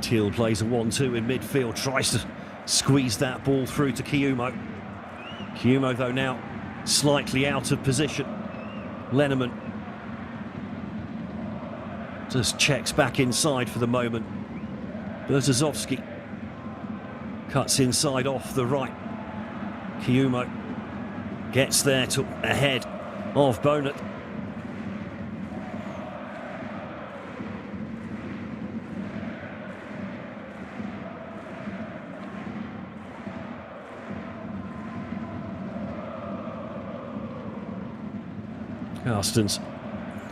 Thiel plays a 1-2 in midfield, tries to squeeze that ball through to Kiumo. Kiumo, though, now slightly out of position. Lenneman just checks back inside for the moment. Berezovsky cuts inside off the right. Kiumo gets there to ahead of Bonat. Carstens,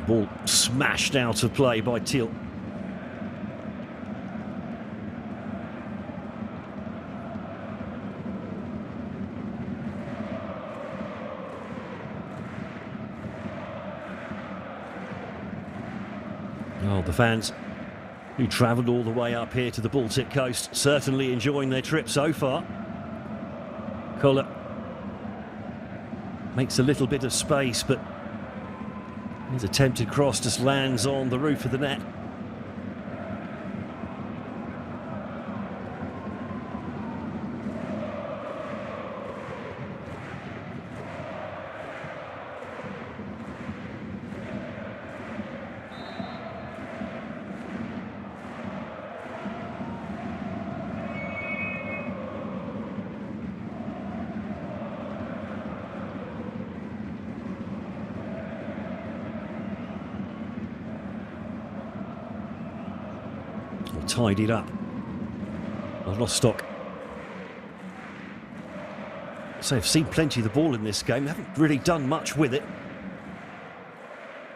ball smashed out of play by Thiel. Oh, the fans who travelled all the way up here to the Baltic coast certainly enjoying their trip so far. Koller makes a little bit of space, but his attempted cross just lands on the roof of the net. Tidied up. Rostock. So they've seen plenty of the ball in this game. They haven't really done much with it.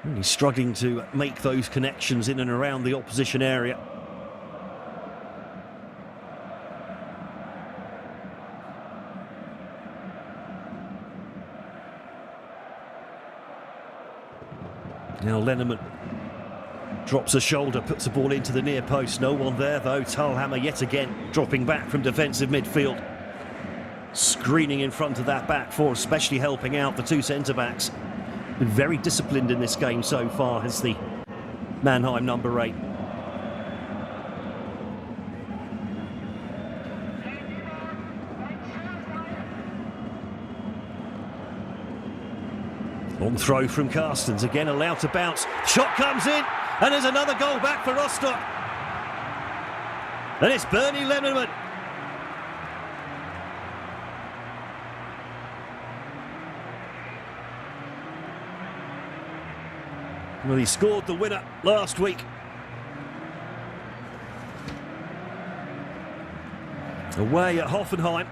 Really struggling to make those connections in and around the opposition area. Now Lenneman drops a shoulder, puts the ball into the near post. No one there though. Thalhammer yet again dropping back from defensive midfield. Screening in front of that back four, especially helping out the two centre-backs. Been very disciplined in this game so far, has the Mannheim number 8. Long throw from Carstens, again allowed to bounce. Shot comes in, and there's another goal back for Rostock. And it's Bernie Lenneman. Well, he scored the winner last week. Away at Hoffenheim.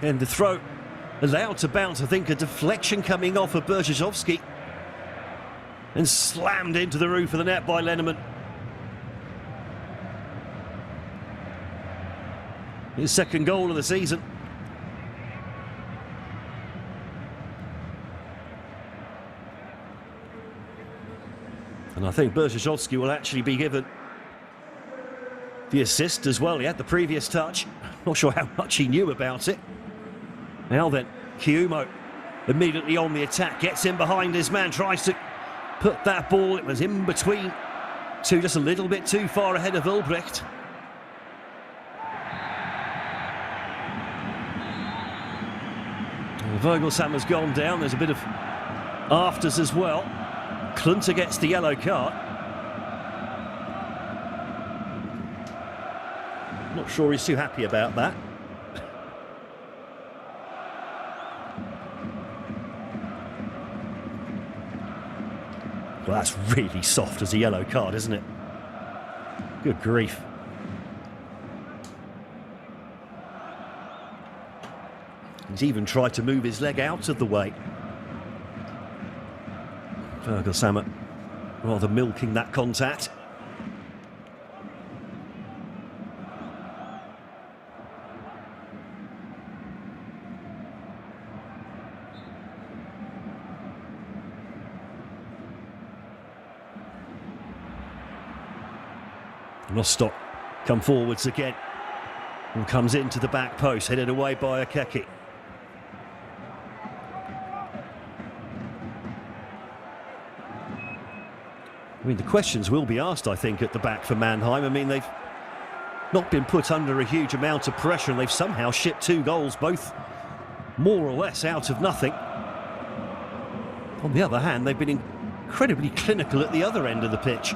And the throw allowed to bounce. I think a deflection coming off of Berezovsky. And slammed into the roof of the net by Lenneman. His second goal of the season. And I think Berezovsky will actually be given the assist as well. He had the previous touch. Not sure how much he knew about it. Now then, Kiumo immediately on the attack. Gets in behind his man. Tries to put that ball. It was in between two, just a little bit too far ahead of Ulbricht. Vogelsammer's gone down. There's a bit of afters as well. Klunter gets the yellow card. Not sure he's too happy about that. Well, that's really soft as a yellow card, isn't it? Good grief. He's even tried to move his leg out of the way. Vogelsammer rather milking that contact. Rostock come forwards again and comes into the back post, headed away by Akeki. I mean, the questions will be asked, I think, at the back for Mannheim. I mean, they've not been put under a huge amount of pressure, and they've somehow shipped 2 goals, both more or less out of nothing. On the other hand, they've been incredibly clinical at the other end of the pitch.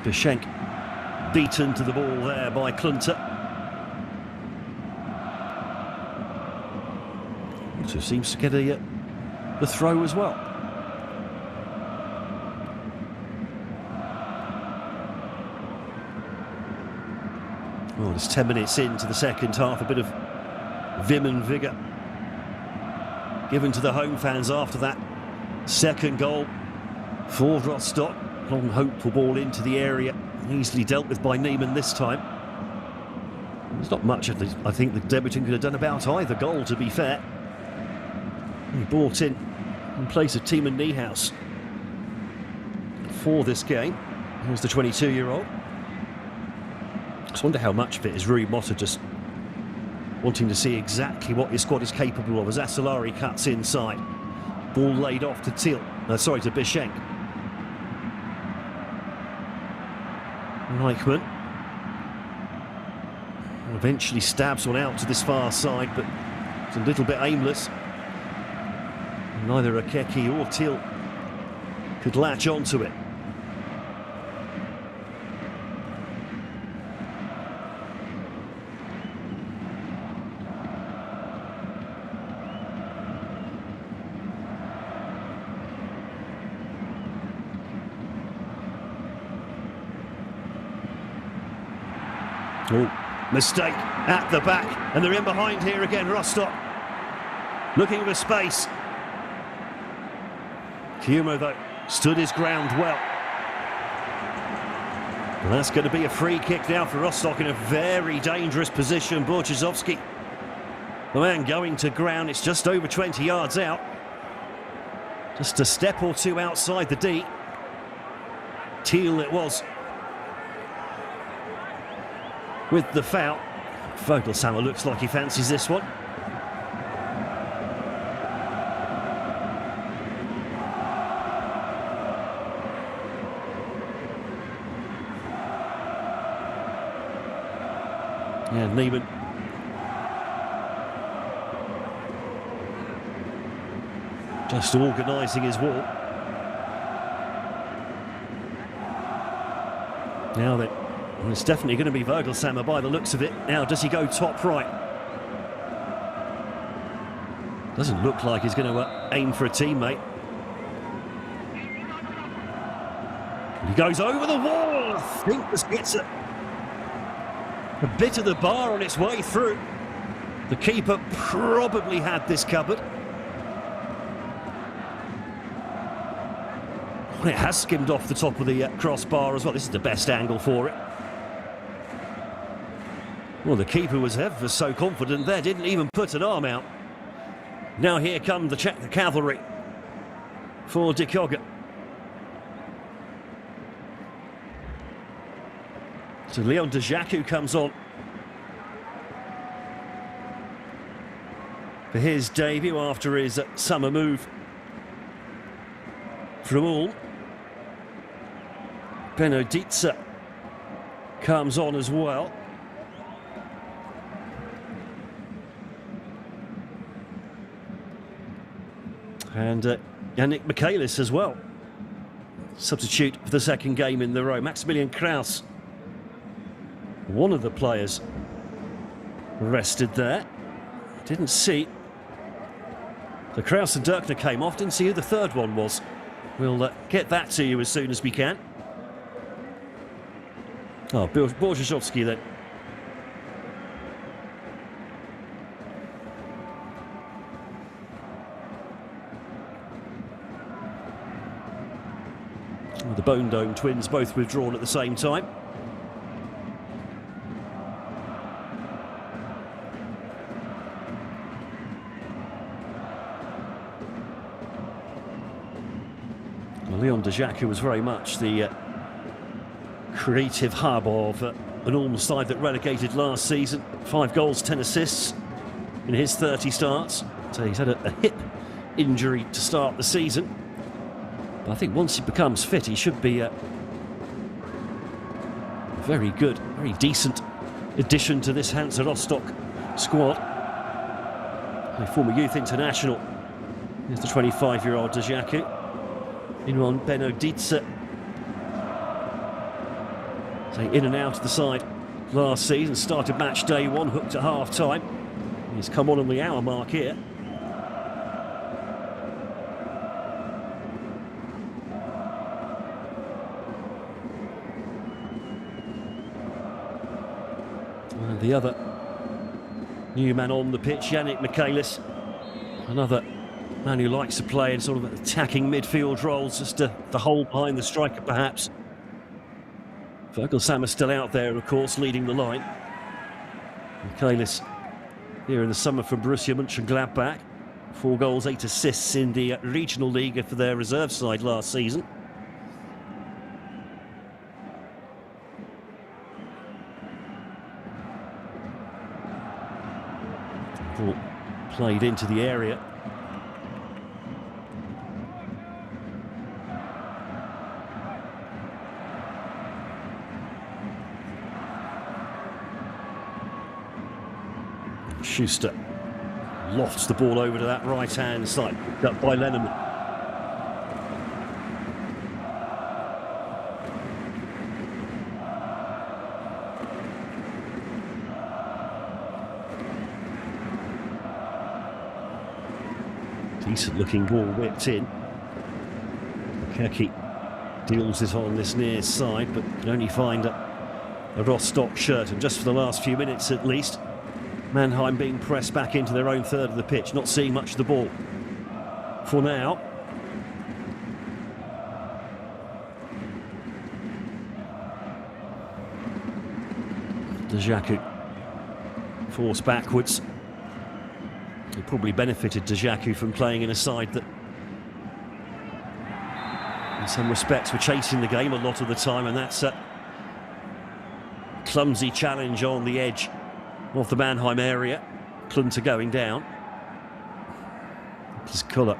Bishenk beaten to the ball there by Klunter. So seems to get the throw as well. Oh, it's 10 minutes into the second half, a bit of vim and vigour given to the home fans after that second goal for Rostock. Long hopeful ball into the area, easily dealt with by Niemann this time. There's not much I think the debutant could have done about either goal, to be fair. He brought in place of Tiemann Niehaus for this game. Here's the 22-year-old. I just wonder how much of it is Rui Motta just wanting to see exactly what his squad is capable of as Asolari cuts inside. Ball laid off to to Bishenk. Reichmann eventually stabs one out to this far side, but it's a little bit aimless. Neither Akeki or Till could latch onto it. Oh, mistake at the back, and they're in behind here again, Rostock. Looking for space. Humo, though, stood his ground well. And that's going to be a free kick now for Rostock in a very dangerous position. Borchazowski, the man going to ground. It's just over 20 yards out. Just a step or two outside the D. Thiel it was with the foul. Vogelsammer looks like he fancies this one. Yeah, Niemann. Just organising his wall. Now then, it's definitely going to be Vogelsammer by the looks of it. Now, does he go top right? Doesn't look like he's going to aim for a teammate. He goes over the wall. I think this gets a bit of the bar on its way through. The keeper probably had this covered. Well, it has skimmed off the top of the crossbar as well. This is the best angle for it. Well, the keeper was ever so confident there, didn't even put an arm out. Now here come the cavalry for De Kogge. So Leon Dejaku comes on for his debut after his summer move from Ulm. Benoditsa comes on as well. And Yannick Michaelis as well. Substitute for the second game in the row. Maximilian Kraus, one of the players rested there. Didn't see. The Kraus and Dirkner came off. Didn't see who the third one was. We'll get that to you as soon as we can. Oh, Borchazowski then. The Bone Dome twins both withdrawn at the same time. Well, Leon Dejaku was very much the creative hub of an Ulm side that relegated last season. 5 goals, 10 assists in his 30 starts. So he's had a hip injury to start the season. But I think once he becomes fit, he should be a very good, very decent addition to this Hansa Rostock squad. A former youth international. Here's the 25-year-old Dejaku. In on Benoditsa. So in and out of the side last season, started match day one, hooked at half time. He's come on the hour mark here. And the other new man on the pitch, Yannick Michaelis, another man who likes to play in sort of attacking midfield roles, just to hold behind the striker perhaps. Vogelshammer still out there, of course, leading the line. Michaelis here in the summer from Borussia Mönchengladbach. 4 goals, 8 assists in the regional league for their reserve side last season. Ball played into the area. Schuster lofts the ball over to that right-hand side, picked up by Lenneman. Decent looking ball whipped in. Kerky deals it on this near side, but can only find a Rostock shirt, and just for the last few minutes at least, Mannheim being pressed back into their own third of the pitch, not seeing much of the ball for now. Djaku forced backwards. It probably benefited Djaku from playing in a side that in some respects were chasing the game a lot of the time, and that's a clumsy challenge on the edge of the Mannheim area. Klunter going down. His colour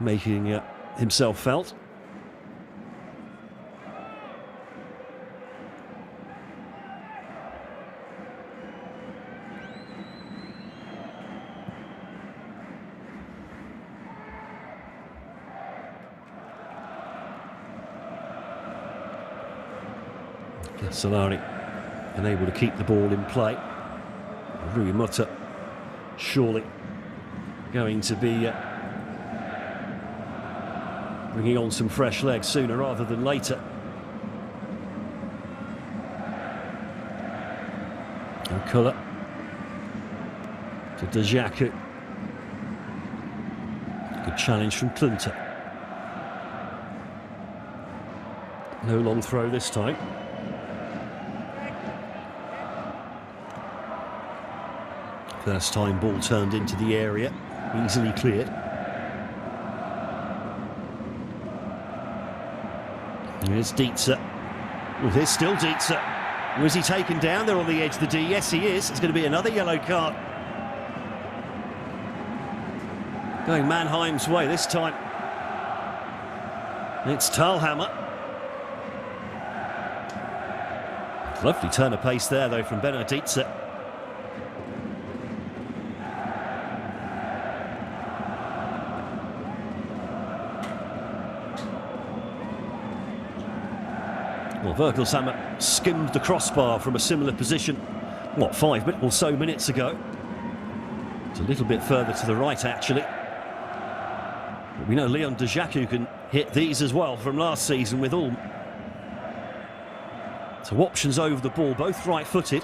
making himself felt. Solari unable to keep the ball in play. Rui Mutter surely going to be bringing on some fresh legs sooner rather than later. O'Cullough to Djaku. Good challenge from Klunter. No long throw this time. First time ball turned into the area, easily cleared. Here's Dietzer. Well, here's still Dietzer. Was he taken down there on the edge of the D? Yes, he is. It's going to be another yellow card. Going Mannheim's way this time. It's Thalhammer. Lovely turn of pace there, though, from Bernard Dietzer. Well, Vogelshammer skimmed the crossbar from a similar position, what, 5 or so minutes ago. It's a little bit further to the right, actually. But we know Leon Djaku can hit these as well from last season with Ulm. So options over the ball, both right-footed.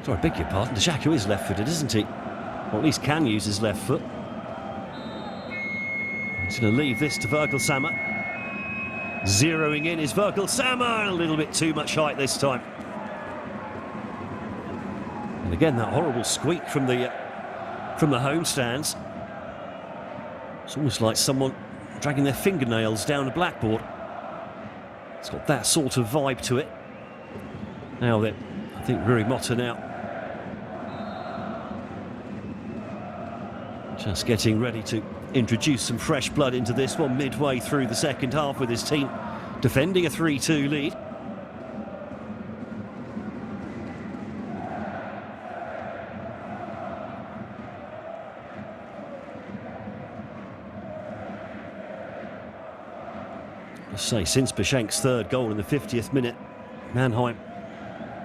Sorry, I beg your pardon, Djaku is left-footed, isn't he? Or at least can use his left foot. He's going to leave this to Vogelshammer. Zeroing in is Vogelshammer, a little bit too much height this time. And again, that horrible squeak from the home stands. It's almost like someone dragging their fingernails down a blackboard. It's got that sort of vibe to it. Now then, I think Rui Motta now just getting ready to introduce some fresh blood into this one midway through the second half, with his team defending a 3-2 lead. Let's say since Bishank's third goal in the 50th minute, Mannheim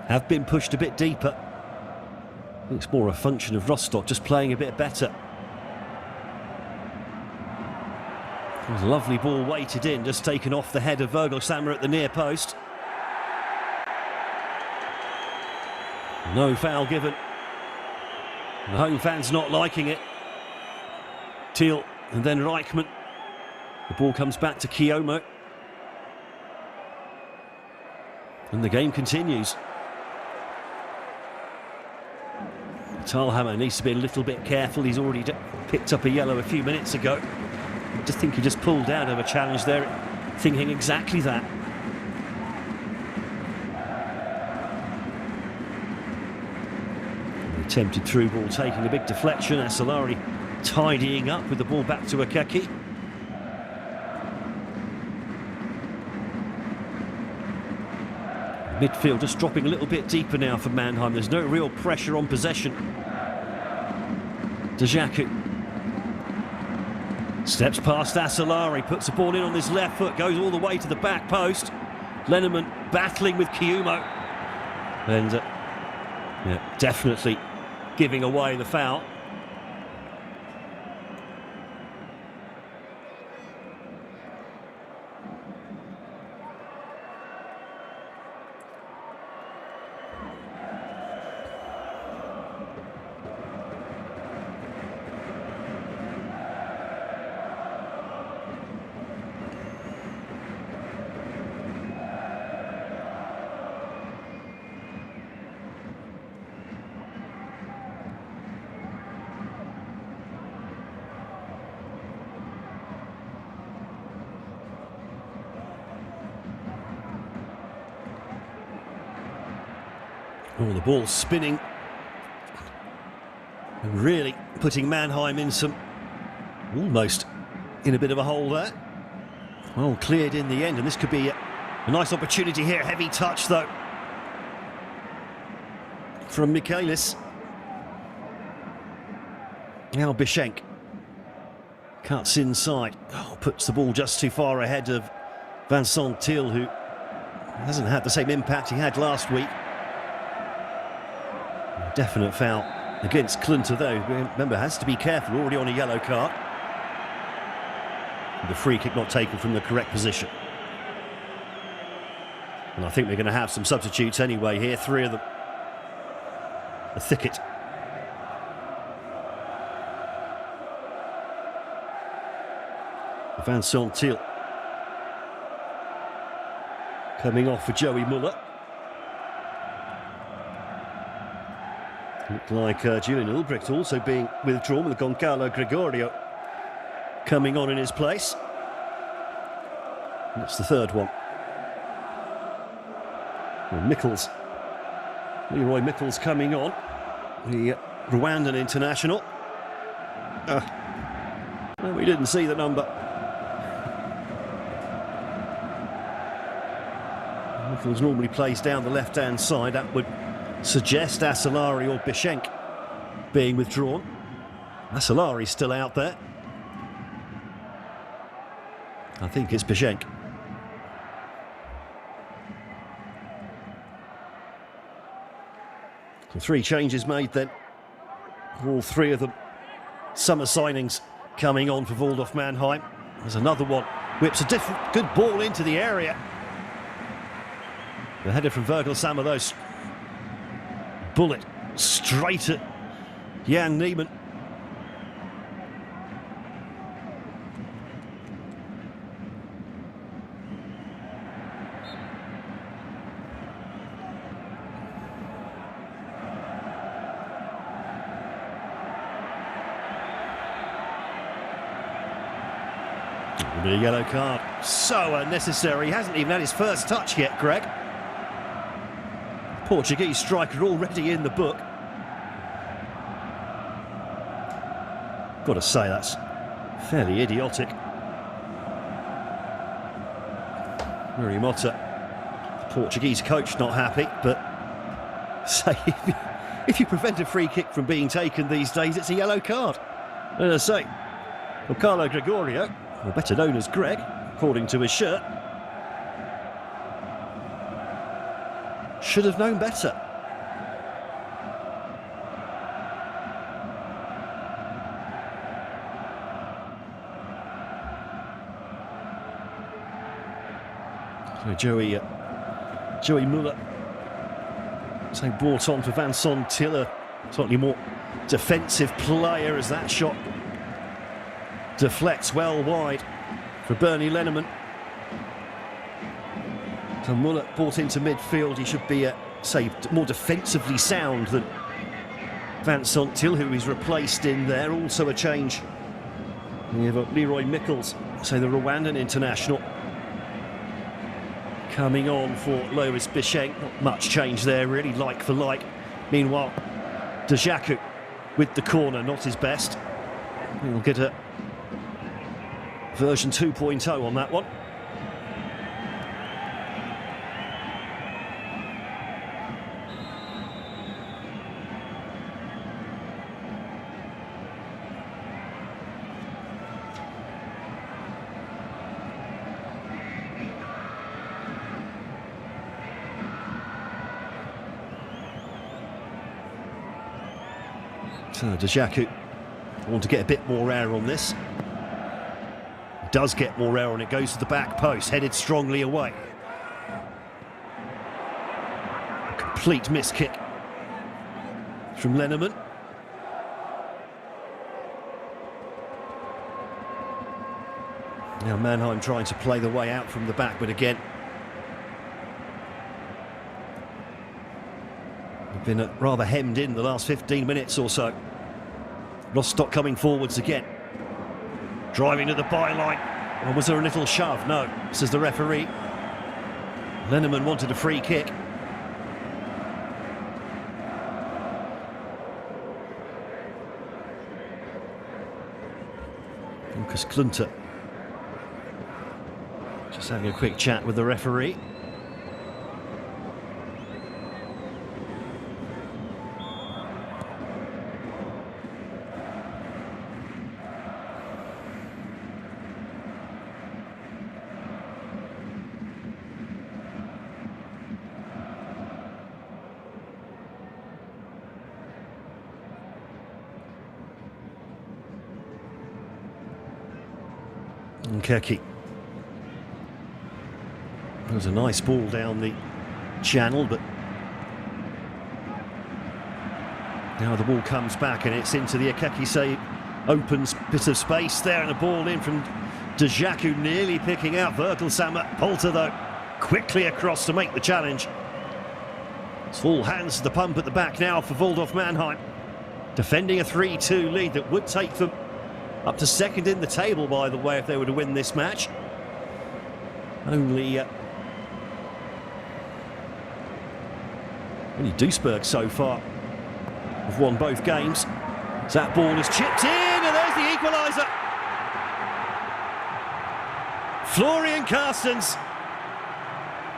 have been pushed a bit deeper. I think it's more a function of Rostock just playing a bit better. It was a lovely ball weighted in, just taken off the head of Waldhof at the near post. No foul given. The home fans not liking it. Thiel and then Reichmann. The ball comes back to Kiyomo. And the game continues. Thalhammer needs to be a little bit careful. He's already picked up a yellow a few minutes ago. I just think he just pulled out of a challenge there, thinking exactly that. The attempted through ball taking a big deflection. Asolari tidying up with the ball back to Akeki. Midfield just dropping a little bit deeper now for Mannheim. There's no real pressure on possession. Djaku steps past Asolari, puts the ball in on his left foot, goes all the way to the back post. Lenneman battling with Kiyomo. And definitely giving away the foul. Oh, the ball's spinning and really putting Mannheim in almost in a bit of a hole there. Well, cleared in the end, and this could be a nice opportunity here. Heavy touch though from Michaelis. Now Bishank cuts inside. Oh, puts the ball just too far ahead of Vincent Thiel, who hasn't had the same impact he had last week. Definite foul against Klunter though. Remember, has to be careful, already on a yellow card. The free kick not taken from the correct position. And I think we're going to have some substitutes anyway here, three of them. The thicket. Vincent Thiel coming off for Joey Muller. Looked like Julian Ulbricht also being withdrawn, with Goncalo Gregorio coming on in his place. And that's the third one. And Leroy Mikkels coming on, the Rwandan international. Well, we didn't see the number. Mikkels normally plays down the left-hand side. That would suggest Asolari or Bishank being withdrawn. Asolari's still out there. I think it's Bishank. So 3 changes made then. All 3 of them summer signings coming on for Waldhof Mannheim. There's another one. Whips a good ball into the area. The header from Waldhof though. Bullet straight at Jan Niemann. A yellow card. So unnecessary. He hasn't even had his first touch yet, Greg. Portuguese striker already in the book. Got to say, that's fairly idiotic. Murray Motta, the Portuguese coach, not happy, but say if you prevent a free kick from being taken these days, it's a yellow card. As I say, Carlo Gregorio, or better known as Greg, according to his shirt, should have known better. So Joey Muller, so brought on for Vincent Tiller, slightly more defensive player as that shot deflects well wide for Bernie Lenneman. So Muller brought into midfield. He should be, say, more defensively sound than Vincent Till, who he's replaced in there. Also a change. We have Leroy Mickels, so the Rwandan international, coming on for Loris Bicheng. Not much change there, really, like for like. Meanwhile, Djaku with the corner, not his best. We'll get a version 2.0 on that one. So Djaku want to get a bit more air on this. Does get more air on it, goes to the back post, headed strongly away. Complete miss kick from Lenneman. Now Mannheim trying to play the way out from the back, but again, they've been rather hemmed in the last 15 minutes or so. Rostock coming forwards again. Driving to the byline. Or was there a little shove? No, says the referee. Lenneman wanted a free kick. Lucas Klunter just having a quick chat with the referee. Kirky. It was a nice ball down the channel, but now the ball comes back and it's into the Akekise opens bit of space there, and a ball in from Djaku, nearly picking out Verkelsammer. Polter though quickly across to make the challenge. It's all hands to the pump at the back now for Waldhof Mannheim, defending a 3-2 lead that would take them up to second in the table, by the way, if they were to win this match. Only Duisburg so far have won both games. So that ball is chipped in, and there's the equaliser. Florian Carstens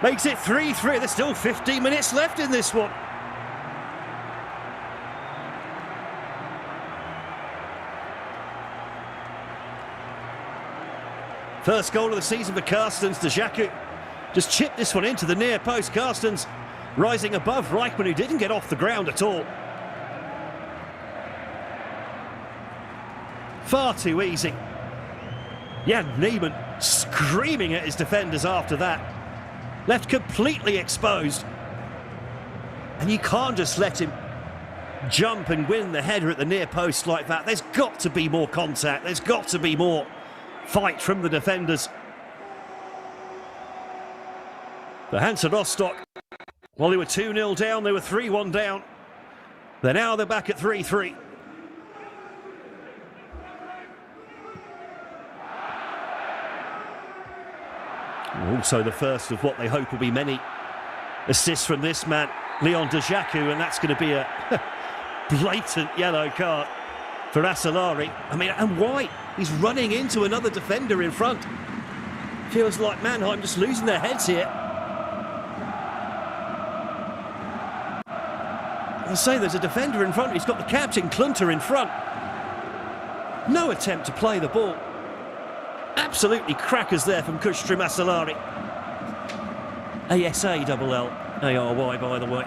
makes it 3-3. There's still 15 minutes left in this one. First goal of the season for Carstens. Djaku just chipped this one into the near post. Carstens rising above Reichmann, who didn't get off the ground at all. Far too easy. Jan Niemann screaming at his defenders after that. Left completely exposed. And you can't just let him jump and win the header at the near post like that. There's got to be more contact. There's got to be more fight from the defenders. The Hansa Rostock, while they were 2-0 down, they were 3-1 down. They're back at 3-3. Also the first of what they hope will be many assists from this man, Leon Djaku, and that's going to be a blatant yellow card for Asalari. I mean, and why? He's running into another defender in front. Feels like Mannheim just losing their heads here. I say there's a defender in front. He's got the captain, Klunter, in front. No attempt to play the ball. Absolutely crackers there from Kustrim Asalari. ASA double L. ARY, by the way.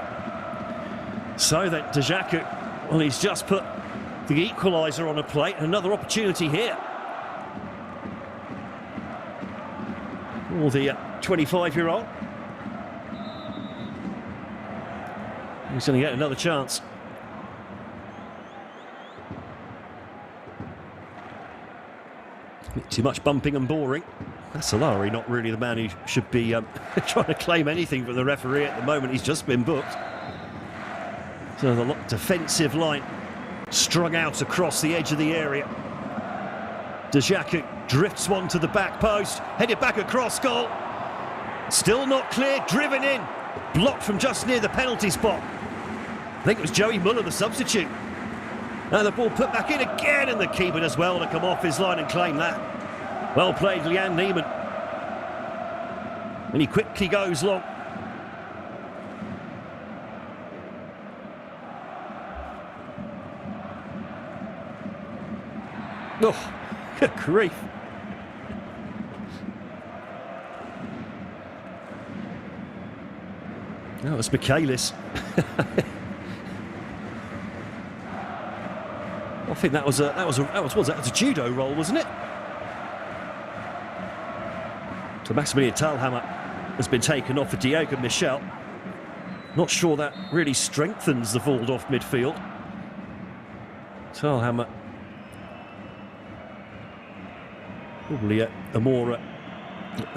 So then, Djaku, well, he's just put the equaliser on a plate. Another opportunity here. Or the 25-year-old. He's going to get another chance. Too much bumping and boring. Solari not really the man who should be trying to claim anything from the referee at the moment. He's just been booked. So the defensive line strung out across the edge of the area. Djaku drifts one to the back post, headed back across goal. Still not clear, driven in. Blocked from just near the penalty spot. I think it was Joey Muller, the substitute. Now the ball put back in again, and the keeper does well to come off his line and claim that. Well played, Jan Niemann. And he quickly goes long. Oh, good grief. No, it's Michaelis. I think that was a judo roll, wasn't it? So Maximilian Thalhammer has been taken off for Diogo Michel. Not sure that really strengthens the Waldhof midfield. Thalhammer probably a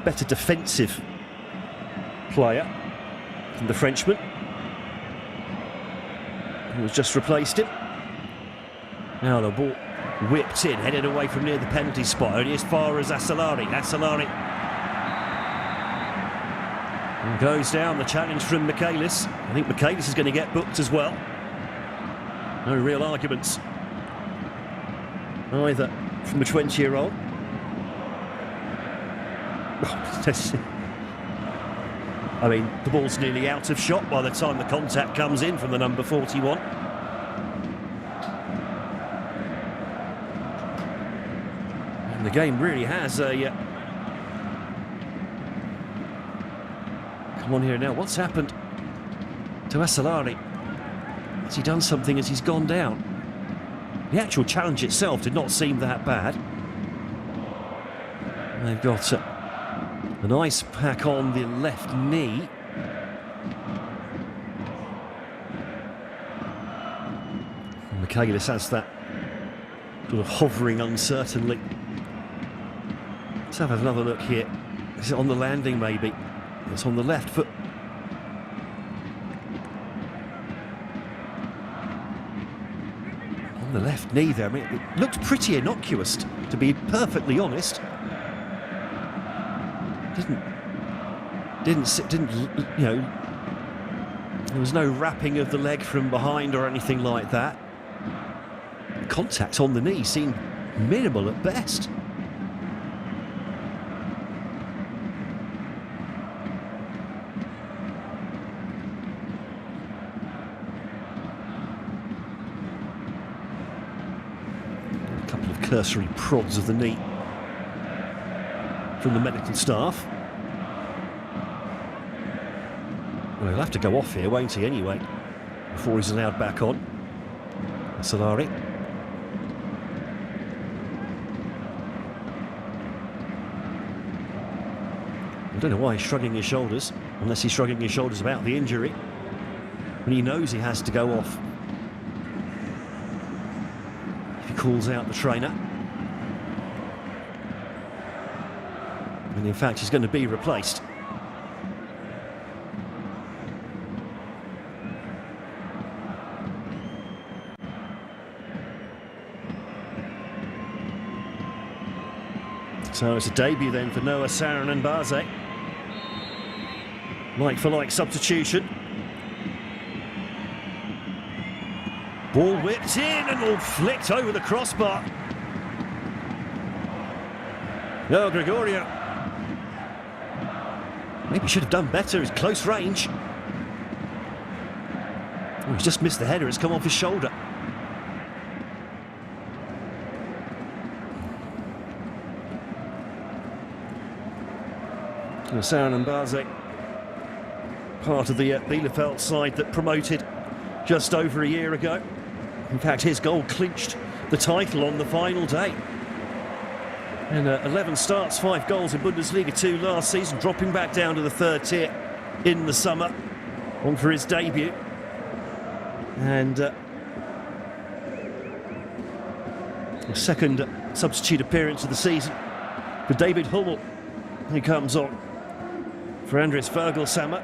better defensive player than the Frenchman, who has just replaced him. Now the ball whipped in, headed away from near the penalty spot, only as far as Solari. And goes down, the challenge from Michaelis. I think Michaelis is going to get booked as well. No real arguments either from the 20-year-old. I mean, the ball's nearly out of shot by the time the contact comes in from the number 41. And the game really has a... Come on here now, what's happened to Solari? Has he done something as he's gone down? The actual challenge itself did not seem that bad. They've got an ice pack on the left knee. And Michaelis has that sort of hovering uncertainly. Let's have another look here. Is it on the landing maybe? It's on the left foot. On the left knee there. I mean, it looked pretty innocuous, to be perfectly honest. Didn't, you know, there was no wrapping of the leg from behind or anything like that. Contact on the knee seemed minimal at best. A couple of cursory prods of the knee from the medical staff. Well, he'll have to go off here, won't he, anyway, before he's allowed back on. Solari. I don't know why he's shrugging his shoulders, unless he's shrugging his shoulders about the injury, when he knows he has to go off. If he calls out the trainer. And in fact, he's going to be replaced. So it's a debut then for Noah Saran-Mbaze. Like-for-like substitution. Ball whipped in and all flicked over the crossbar. No, Gregorio. Maybe should have done better. It's close range. Oh, he's just missed the header. It's come off his shoulder. Saran-Mbaze part of the Bielefeld side that promoted just over a year ago. In fact, his goal clinched the title on the final day. And 11 starts, 5 goals in Bundesliga 2 last season, dropping back down to the third tier in the summer, on for his debut. And a second substitute appearance of the season for David Hummel, who comes on for Andres Vogelsammer.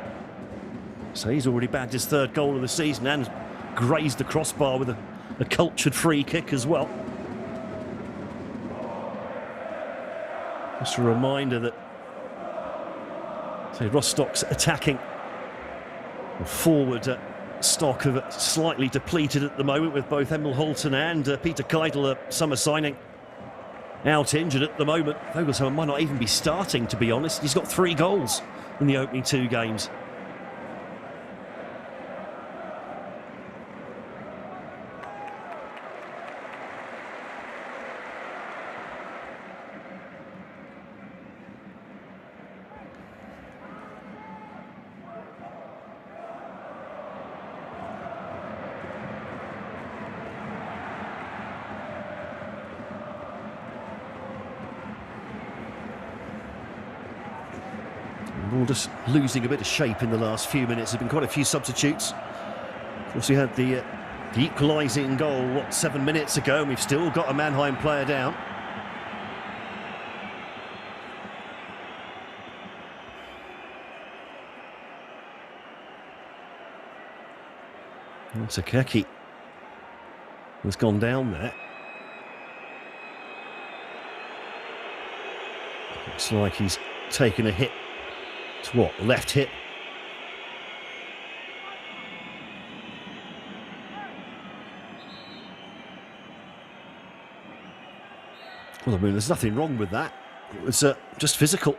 So he's already bagged his third goal of the season and grazed the crossbar with a cultured free kick as well. Just a reminder that, say, Rostock's attacking forward stock of slightly depleted at the moment, with both Emil Holten and Peter Keidel, summer signing, out injured at the moment. Vogelsammer might not even be starting, to be honest. He's got 3 goals in the opening 2 games. We're just losing a bit of shape in the last few minutes. There's been quite a few substitutes. Of course, we had the equalising goal, 7 minutes ago, and we've still got a Mannheim player down. Sakeki has gone down there. Looks like he's taken a hit. It's what, left hip? Well, I mean, there's nothing wrong with that. It was just physical.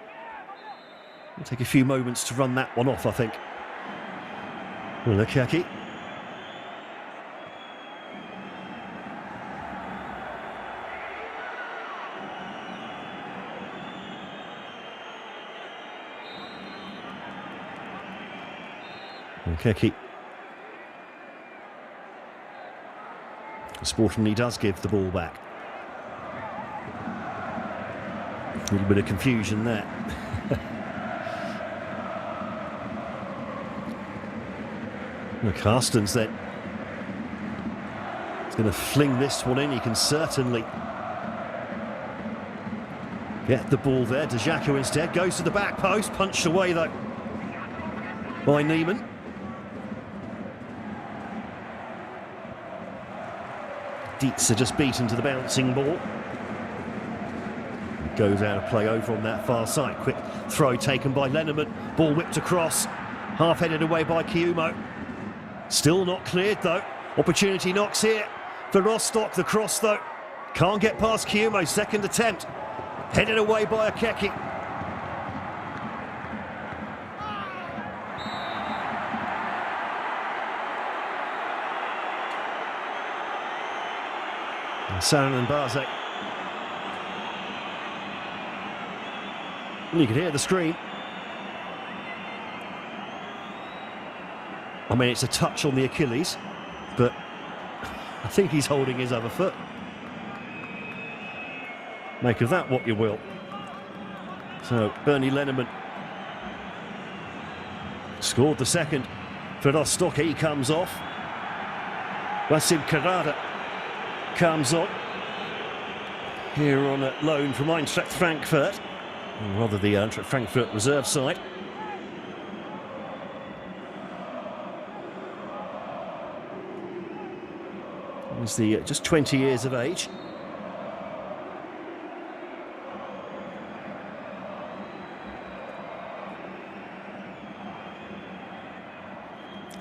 It'll take a few moments to run that one off, I think. Sakeki. Keki. Sportingly does give the ball back. A little bit of confusion there. Carstens then. He's going to fling this one in. He can certainly get the ball there. Dejako instead goes to the back post. Punched away though by Neiman. Dietz are just beaten to the bouncing ball. Goes out of play over on that far side. Quick throw taken by Lenneman. Ball whipped across. Half-headed away by Kiumo. Still not cleared though. Opportunity knocks here for Rostock. The cross though. Can't get past Kiumo. Second attempt. Headed away by Akeki. Saran and Barze. You can hear the scream. I mean, it's a touch on the Achilles, but I think he's holding his other foot. Make of that what you will. So, Bernie Lenneman scored the second for Rostock. He comes off. Wasim Karada comes on here on a loan from Eintracht Frankfurt, or rather the Eintracht Frankfurt reserve side. He's just 20 years of age.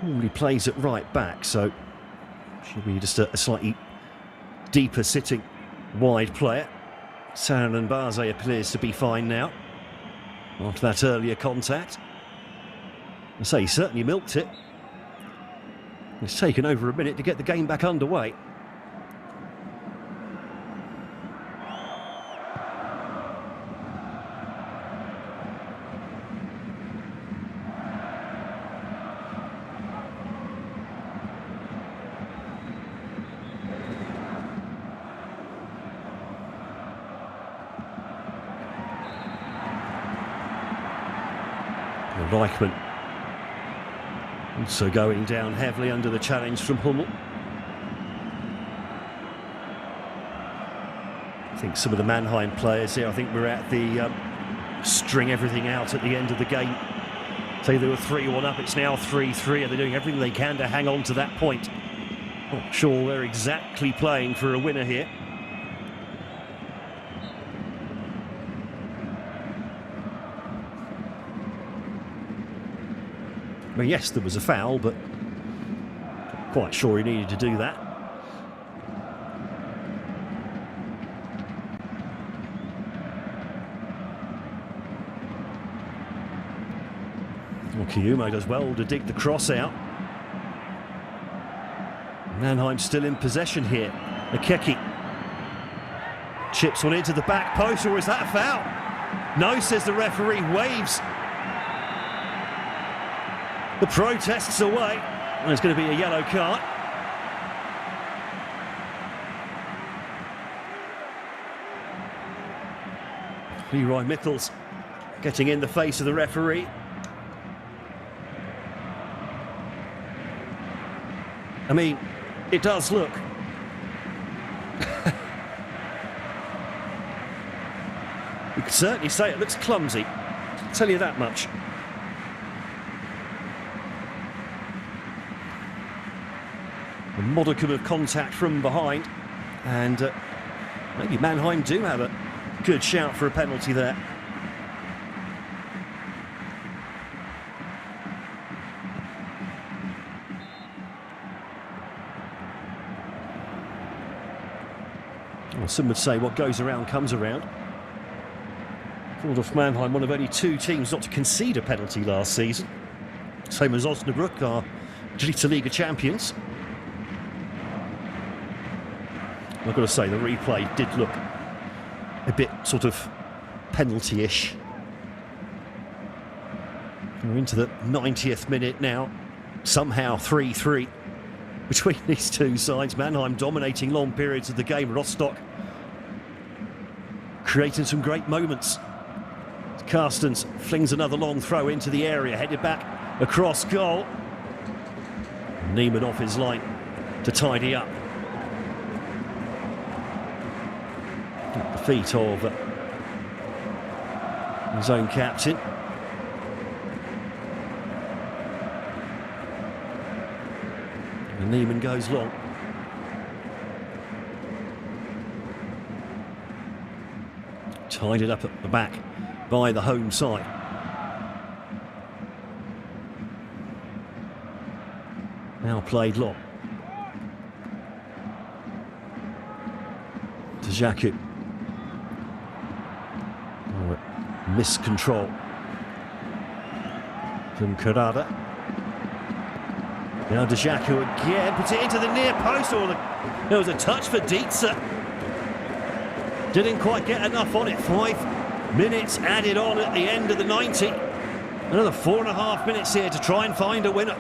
Normally plays at right back, so should be just a slightly deeper sitting wide player. Saran and Barze appears to be fine now after that earlier contact. I say he certainly milked it. It's taken over a minute to get the game back underway. Reichmann also going down heavily under the challenge from Hummel. I think some of the Mannheim players here, I think we're at the string everything out at the end of the game. Say they were 3-1 up, it's now 3-3, and they're doing everything they can to hang on to that point. Not sure they're exactly playing for a winner here. Well, yes, there was a foul, but not quite sure he needed to do that. Well, Kiyumo does well to dig the cross out. Mannheim still in possession here. Akeki chips one into the back post, or is that a foul? No, says the referee, waves the protests away, and there's going to be a yellow card. Leroy Michels getting in the face of the referee. I mean, it does look you could certainly say it looks clumsy, I'll tell you that much. A modicum of contact from behind, and maybe Mannheim do have a good shout for a penalty there. Well, some would say what goes around comes around. Waldhof Mannheim, one of only 2 teams not to concede a penalty last season. Same as Osnabrück, our Dritte Liga champions. I've got to say, the replay did look a bit sort of penalty-ish. We're into the 90th minute now. Somehow 3-3 between these two sides. Mannheim dominating long periods of the game. Rostock creating some great moments. Carstens flings another long throw into the area, headed back across goal. Niemann off his line to tidy up. At the feet of his own captain. And Niemann goes long. Tied it up at the back by the home side. Now played long. To Jaku. Oh, miscontrol from Karada. Now Jaku again, puts it into the near post. There was a touch for Dietze. Didn't quite get enough on it. 5 minutes added on at the end of the 90. Another 4.5 minutes here to try and find a winner.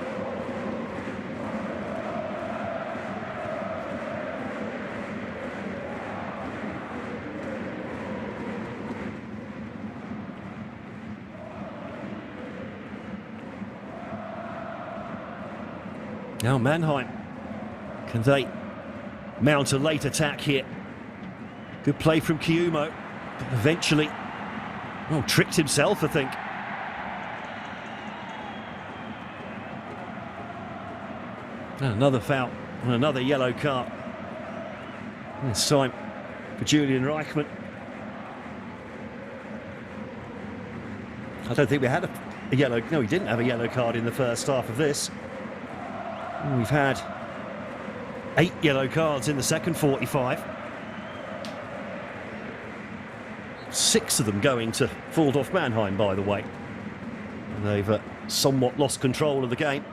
Now Mannheim, can they mount a late attack here? Good play from Kiyumo, but eventually, well, tricked himself, I think. And another foul and another yellow card. This time for Julian Reichmann. I don't think we had a yellow. No, we didn't have a yellow card in the first half of this. We've had 8 yellow cards in the second 45. 6 of them going to Waldhof Mannheim, by the way. And they've somewhat lost control of the game.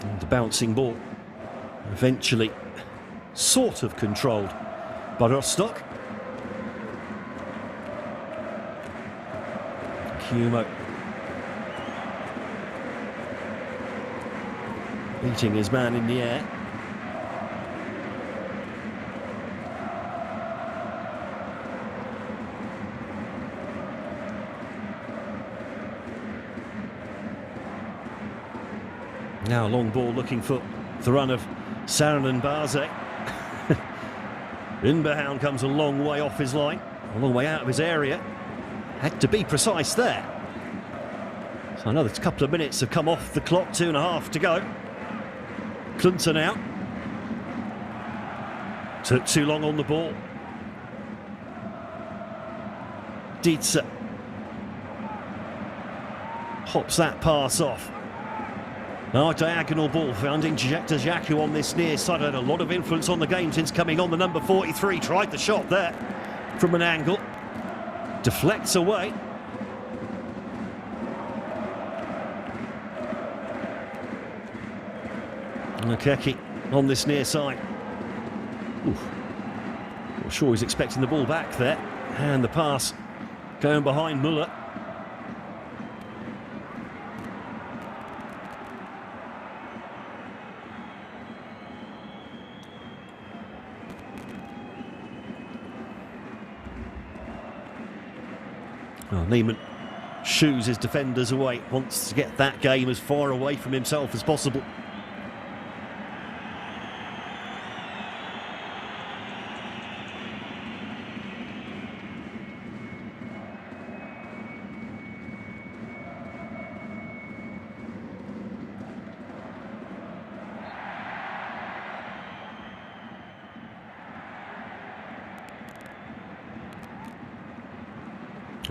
And the bouncing ball eventually sort of controlled by Rostock. Kiyumo. beating his man in the air. Now a long ball looking for the run of Saarinen Baze. Inbehound comes a long way off his line, a long way out of his area. Had to be precise there. So another couple of minutes have come off the clock, 2.5 to go. Clinton out. Took too long on the ball. Dietze hops that pass off. Now a diagonal ball finding Jaku on this near side. Had a lot of influence on the game since coming on. The number 43 tried the shot there from an angle. Deflects away. Okeki on this near side. Oof. Not sure he's expecting the ball back there. And the pass going behind Muller. Well, Neiman shoos his defenders away, wants to get that game as far away from himself as possible.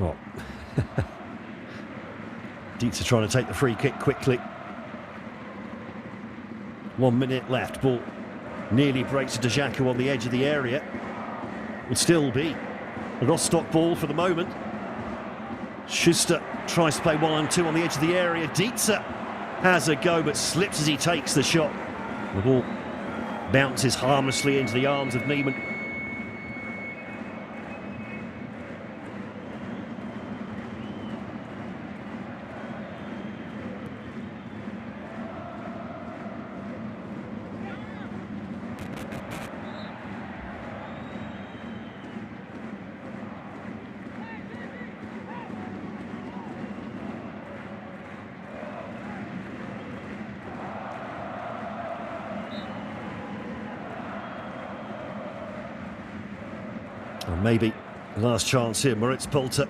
Oh. Dietze trying to take the free kick quickly. 1 minute left. Ball nearly breaks to Jaku on the edge of the area. Will still be a Rostock ball for the moment. Schuster tries to play 1-on-2 on the edge of the area. Dietze has a go but slips as he takes the shot. The ball bounces harmlessly into the arms of Neiman. And maybe last chance here, Moritz Polter.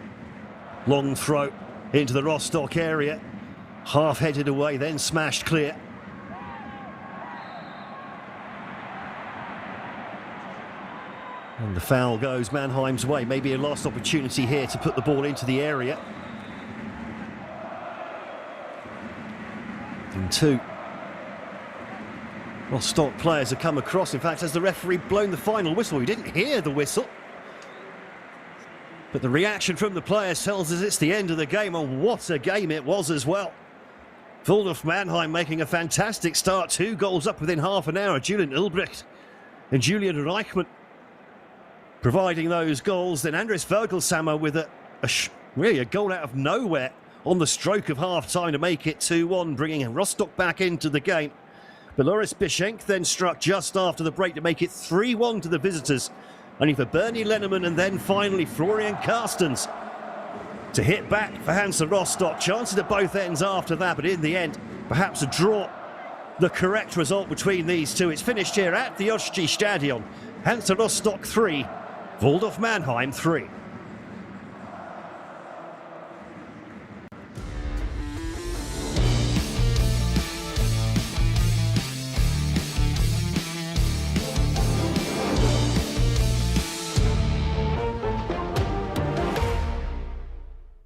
Long throw into the Rostock area. Half-headed away, then smashed clear. And the foul goes Mannheim's way. Maybe a last opportunity here to put the ball into the area. And two Rostock players have come across. In fact, has the referee blown the final whistle? We didn't hear the whistle. But the reaction from the players tells us it's the end of the game, and what a game it was as well. Waldhof Mannheim making a fantastic start, 2 goals up within half an hour. Julian Ulbricht and Julian Reichmann providing those goals. Then Andres Vogelsammer with really a goal out of nowhere on the stroke of half-time to make it 2-1, bringing Rostock back into the game. But Loris Bischenk then struck just after the break to make it 3-1 to the visitors. Only for Bernie Lenneman and then finally Florian Carstens to hit back for Hansa Rostock. Chances at both ends after that, but in the end, perhaps a draw, the correct result between these two. It's finished here at the Oshchi Stadion. Hansa Rostock 3, Waldhof Mannheim 3.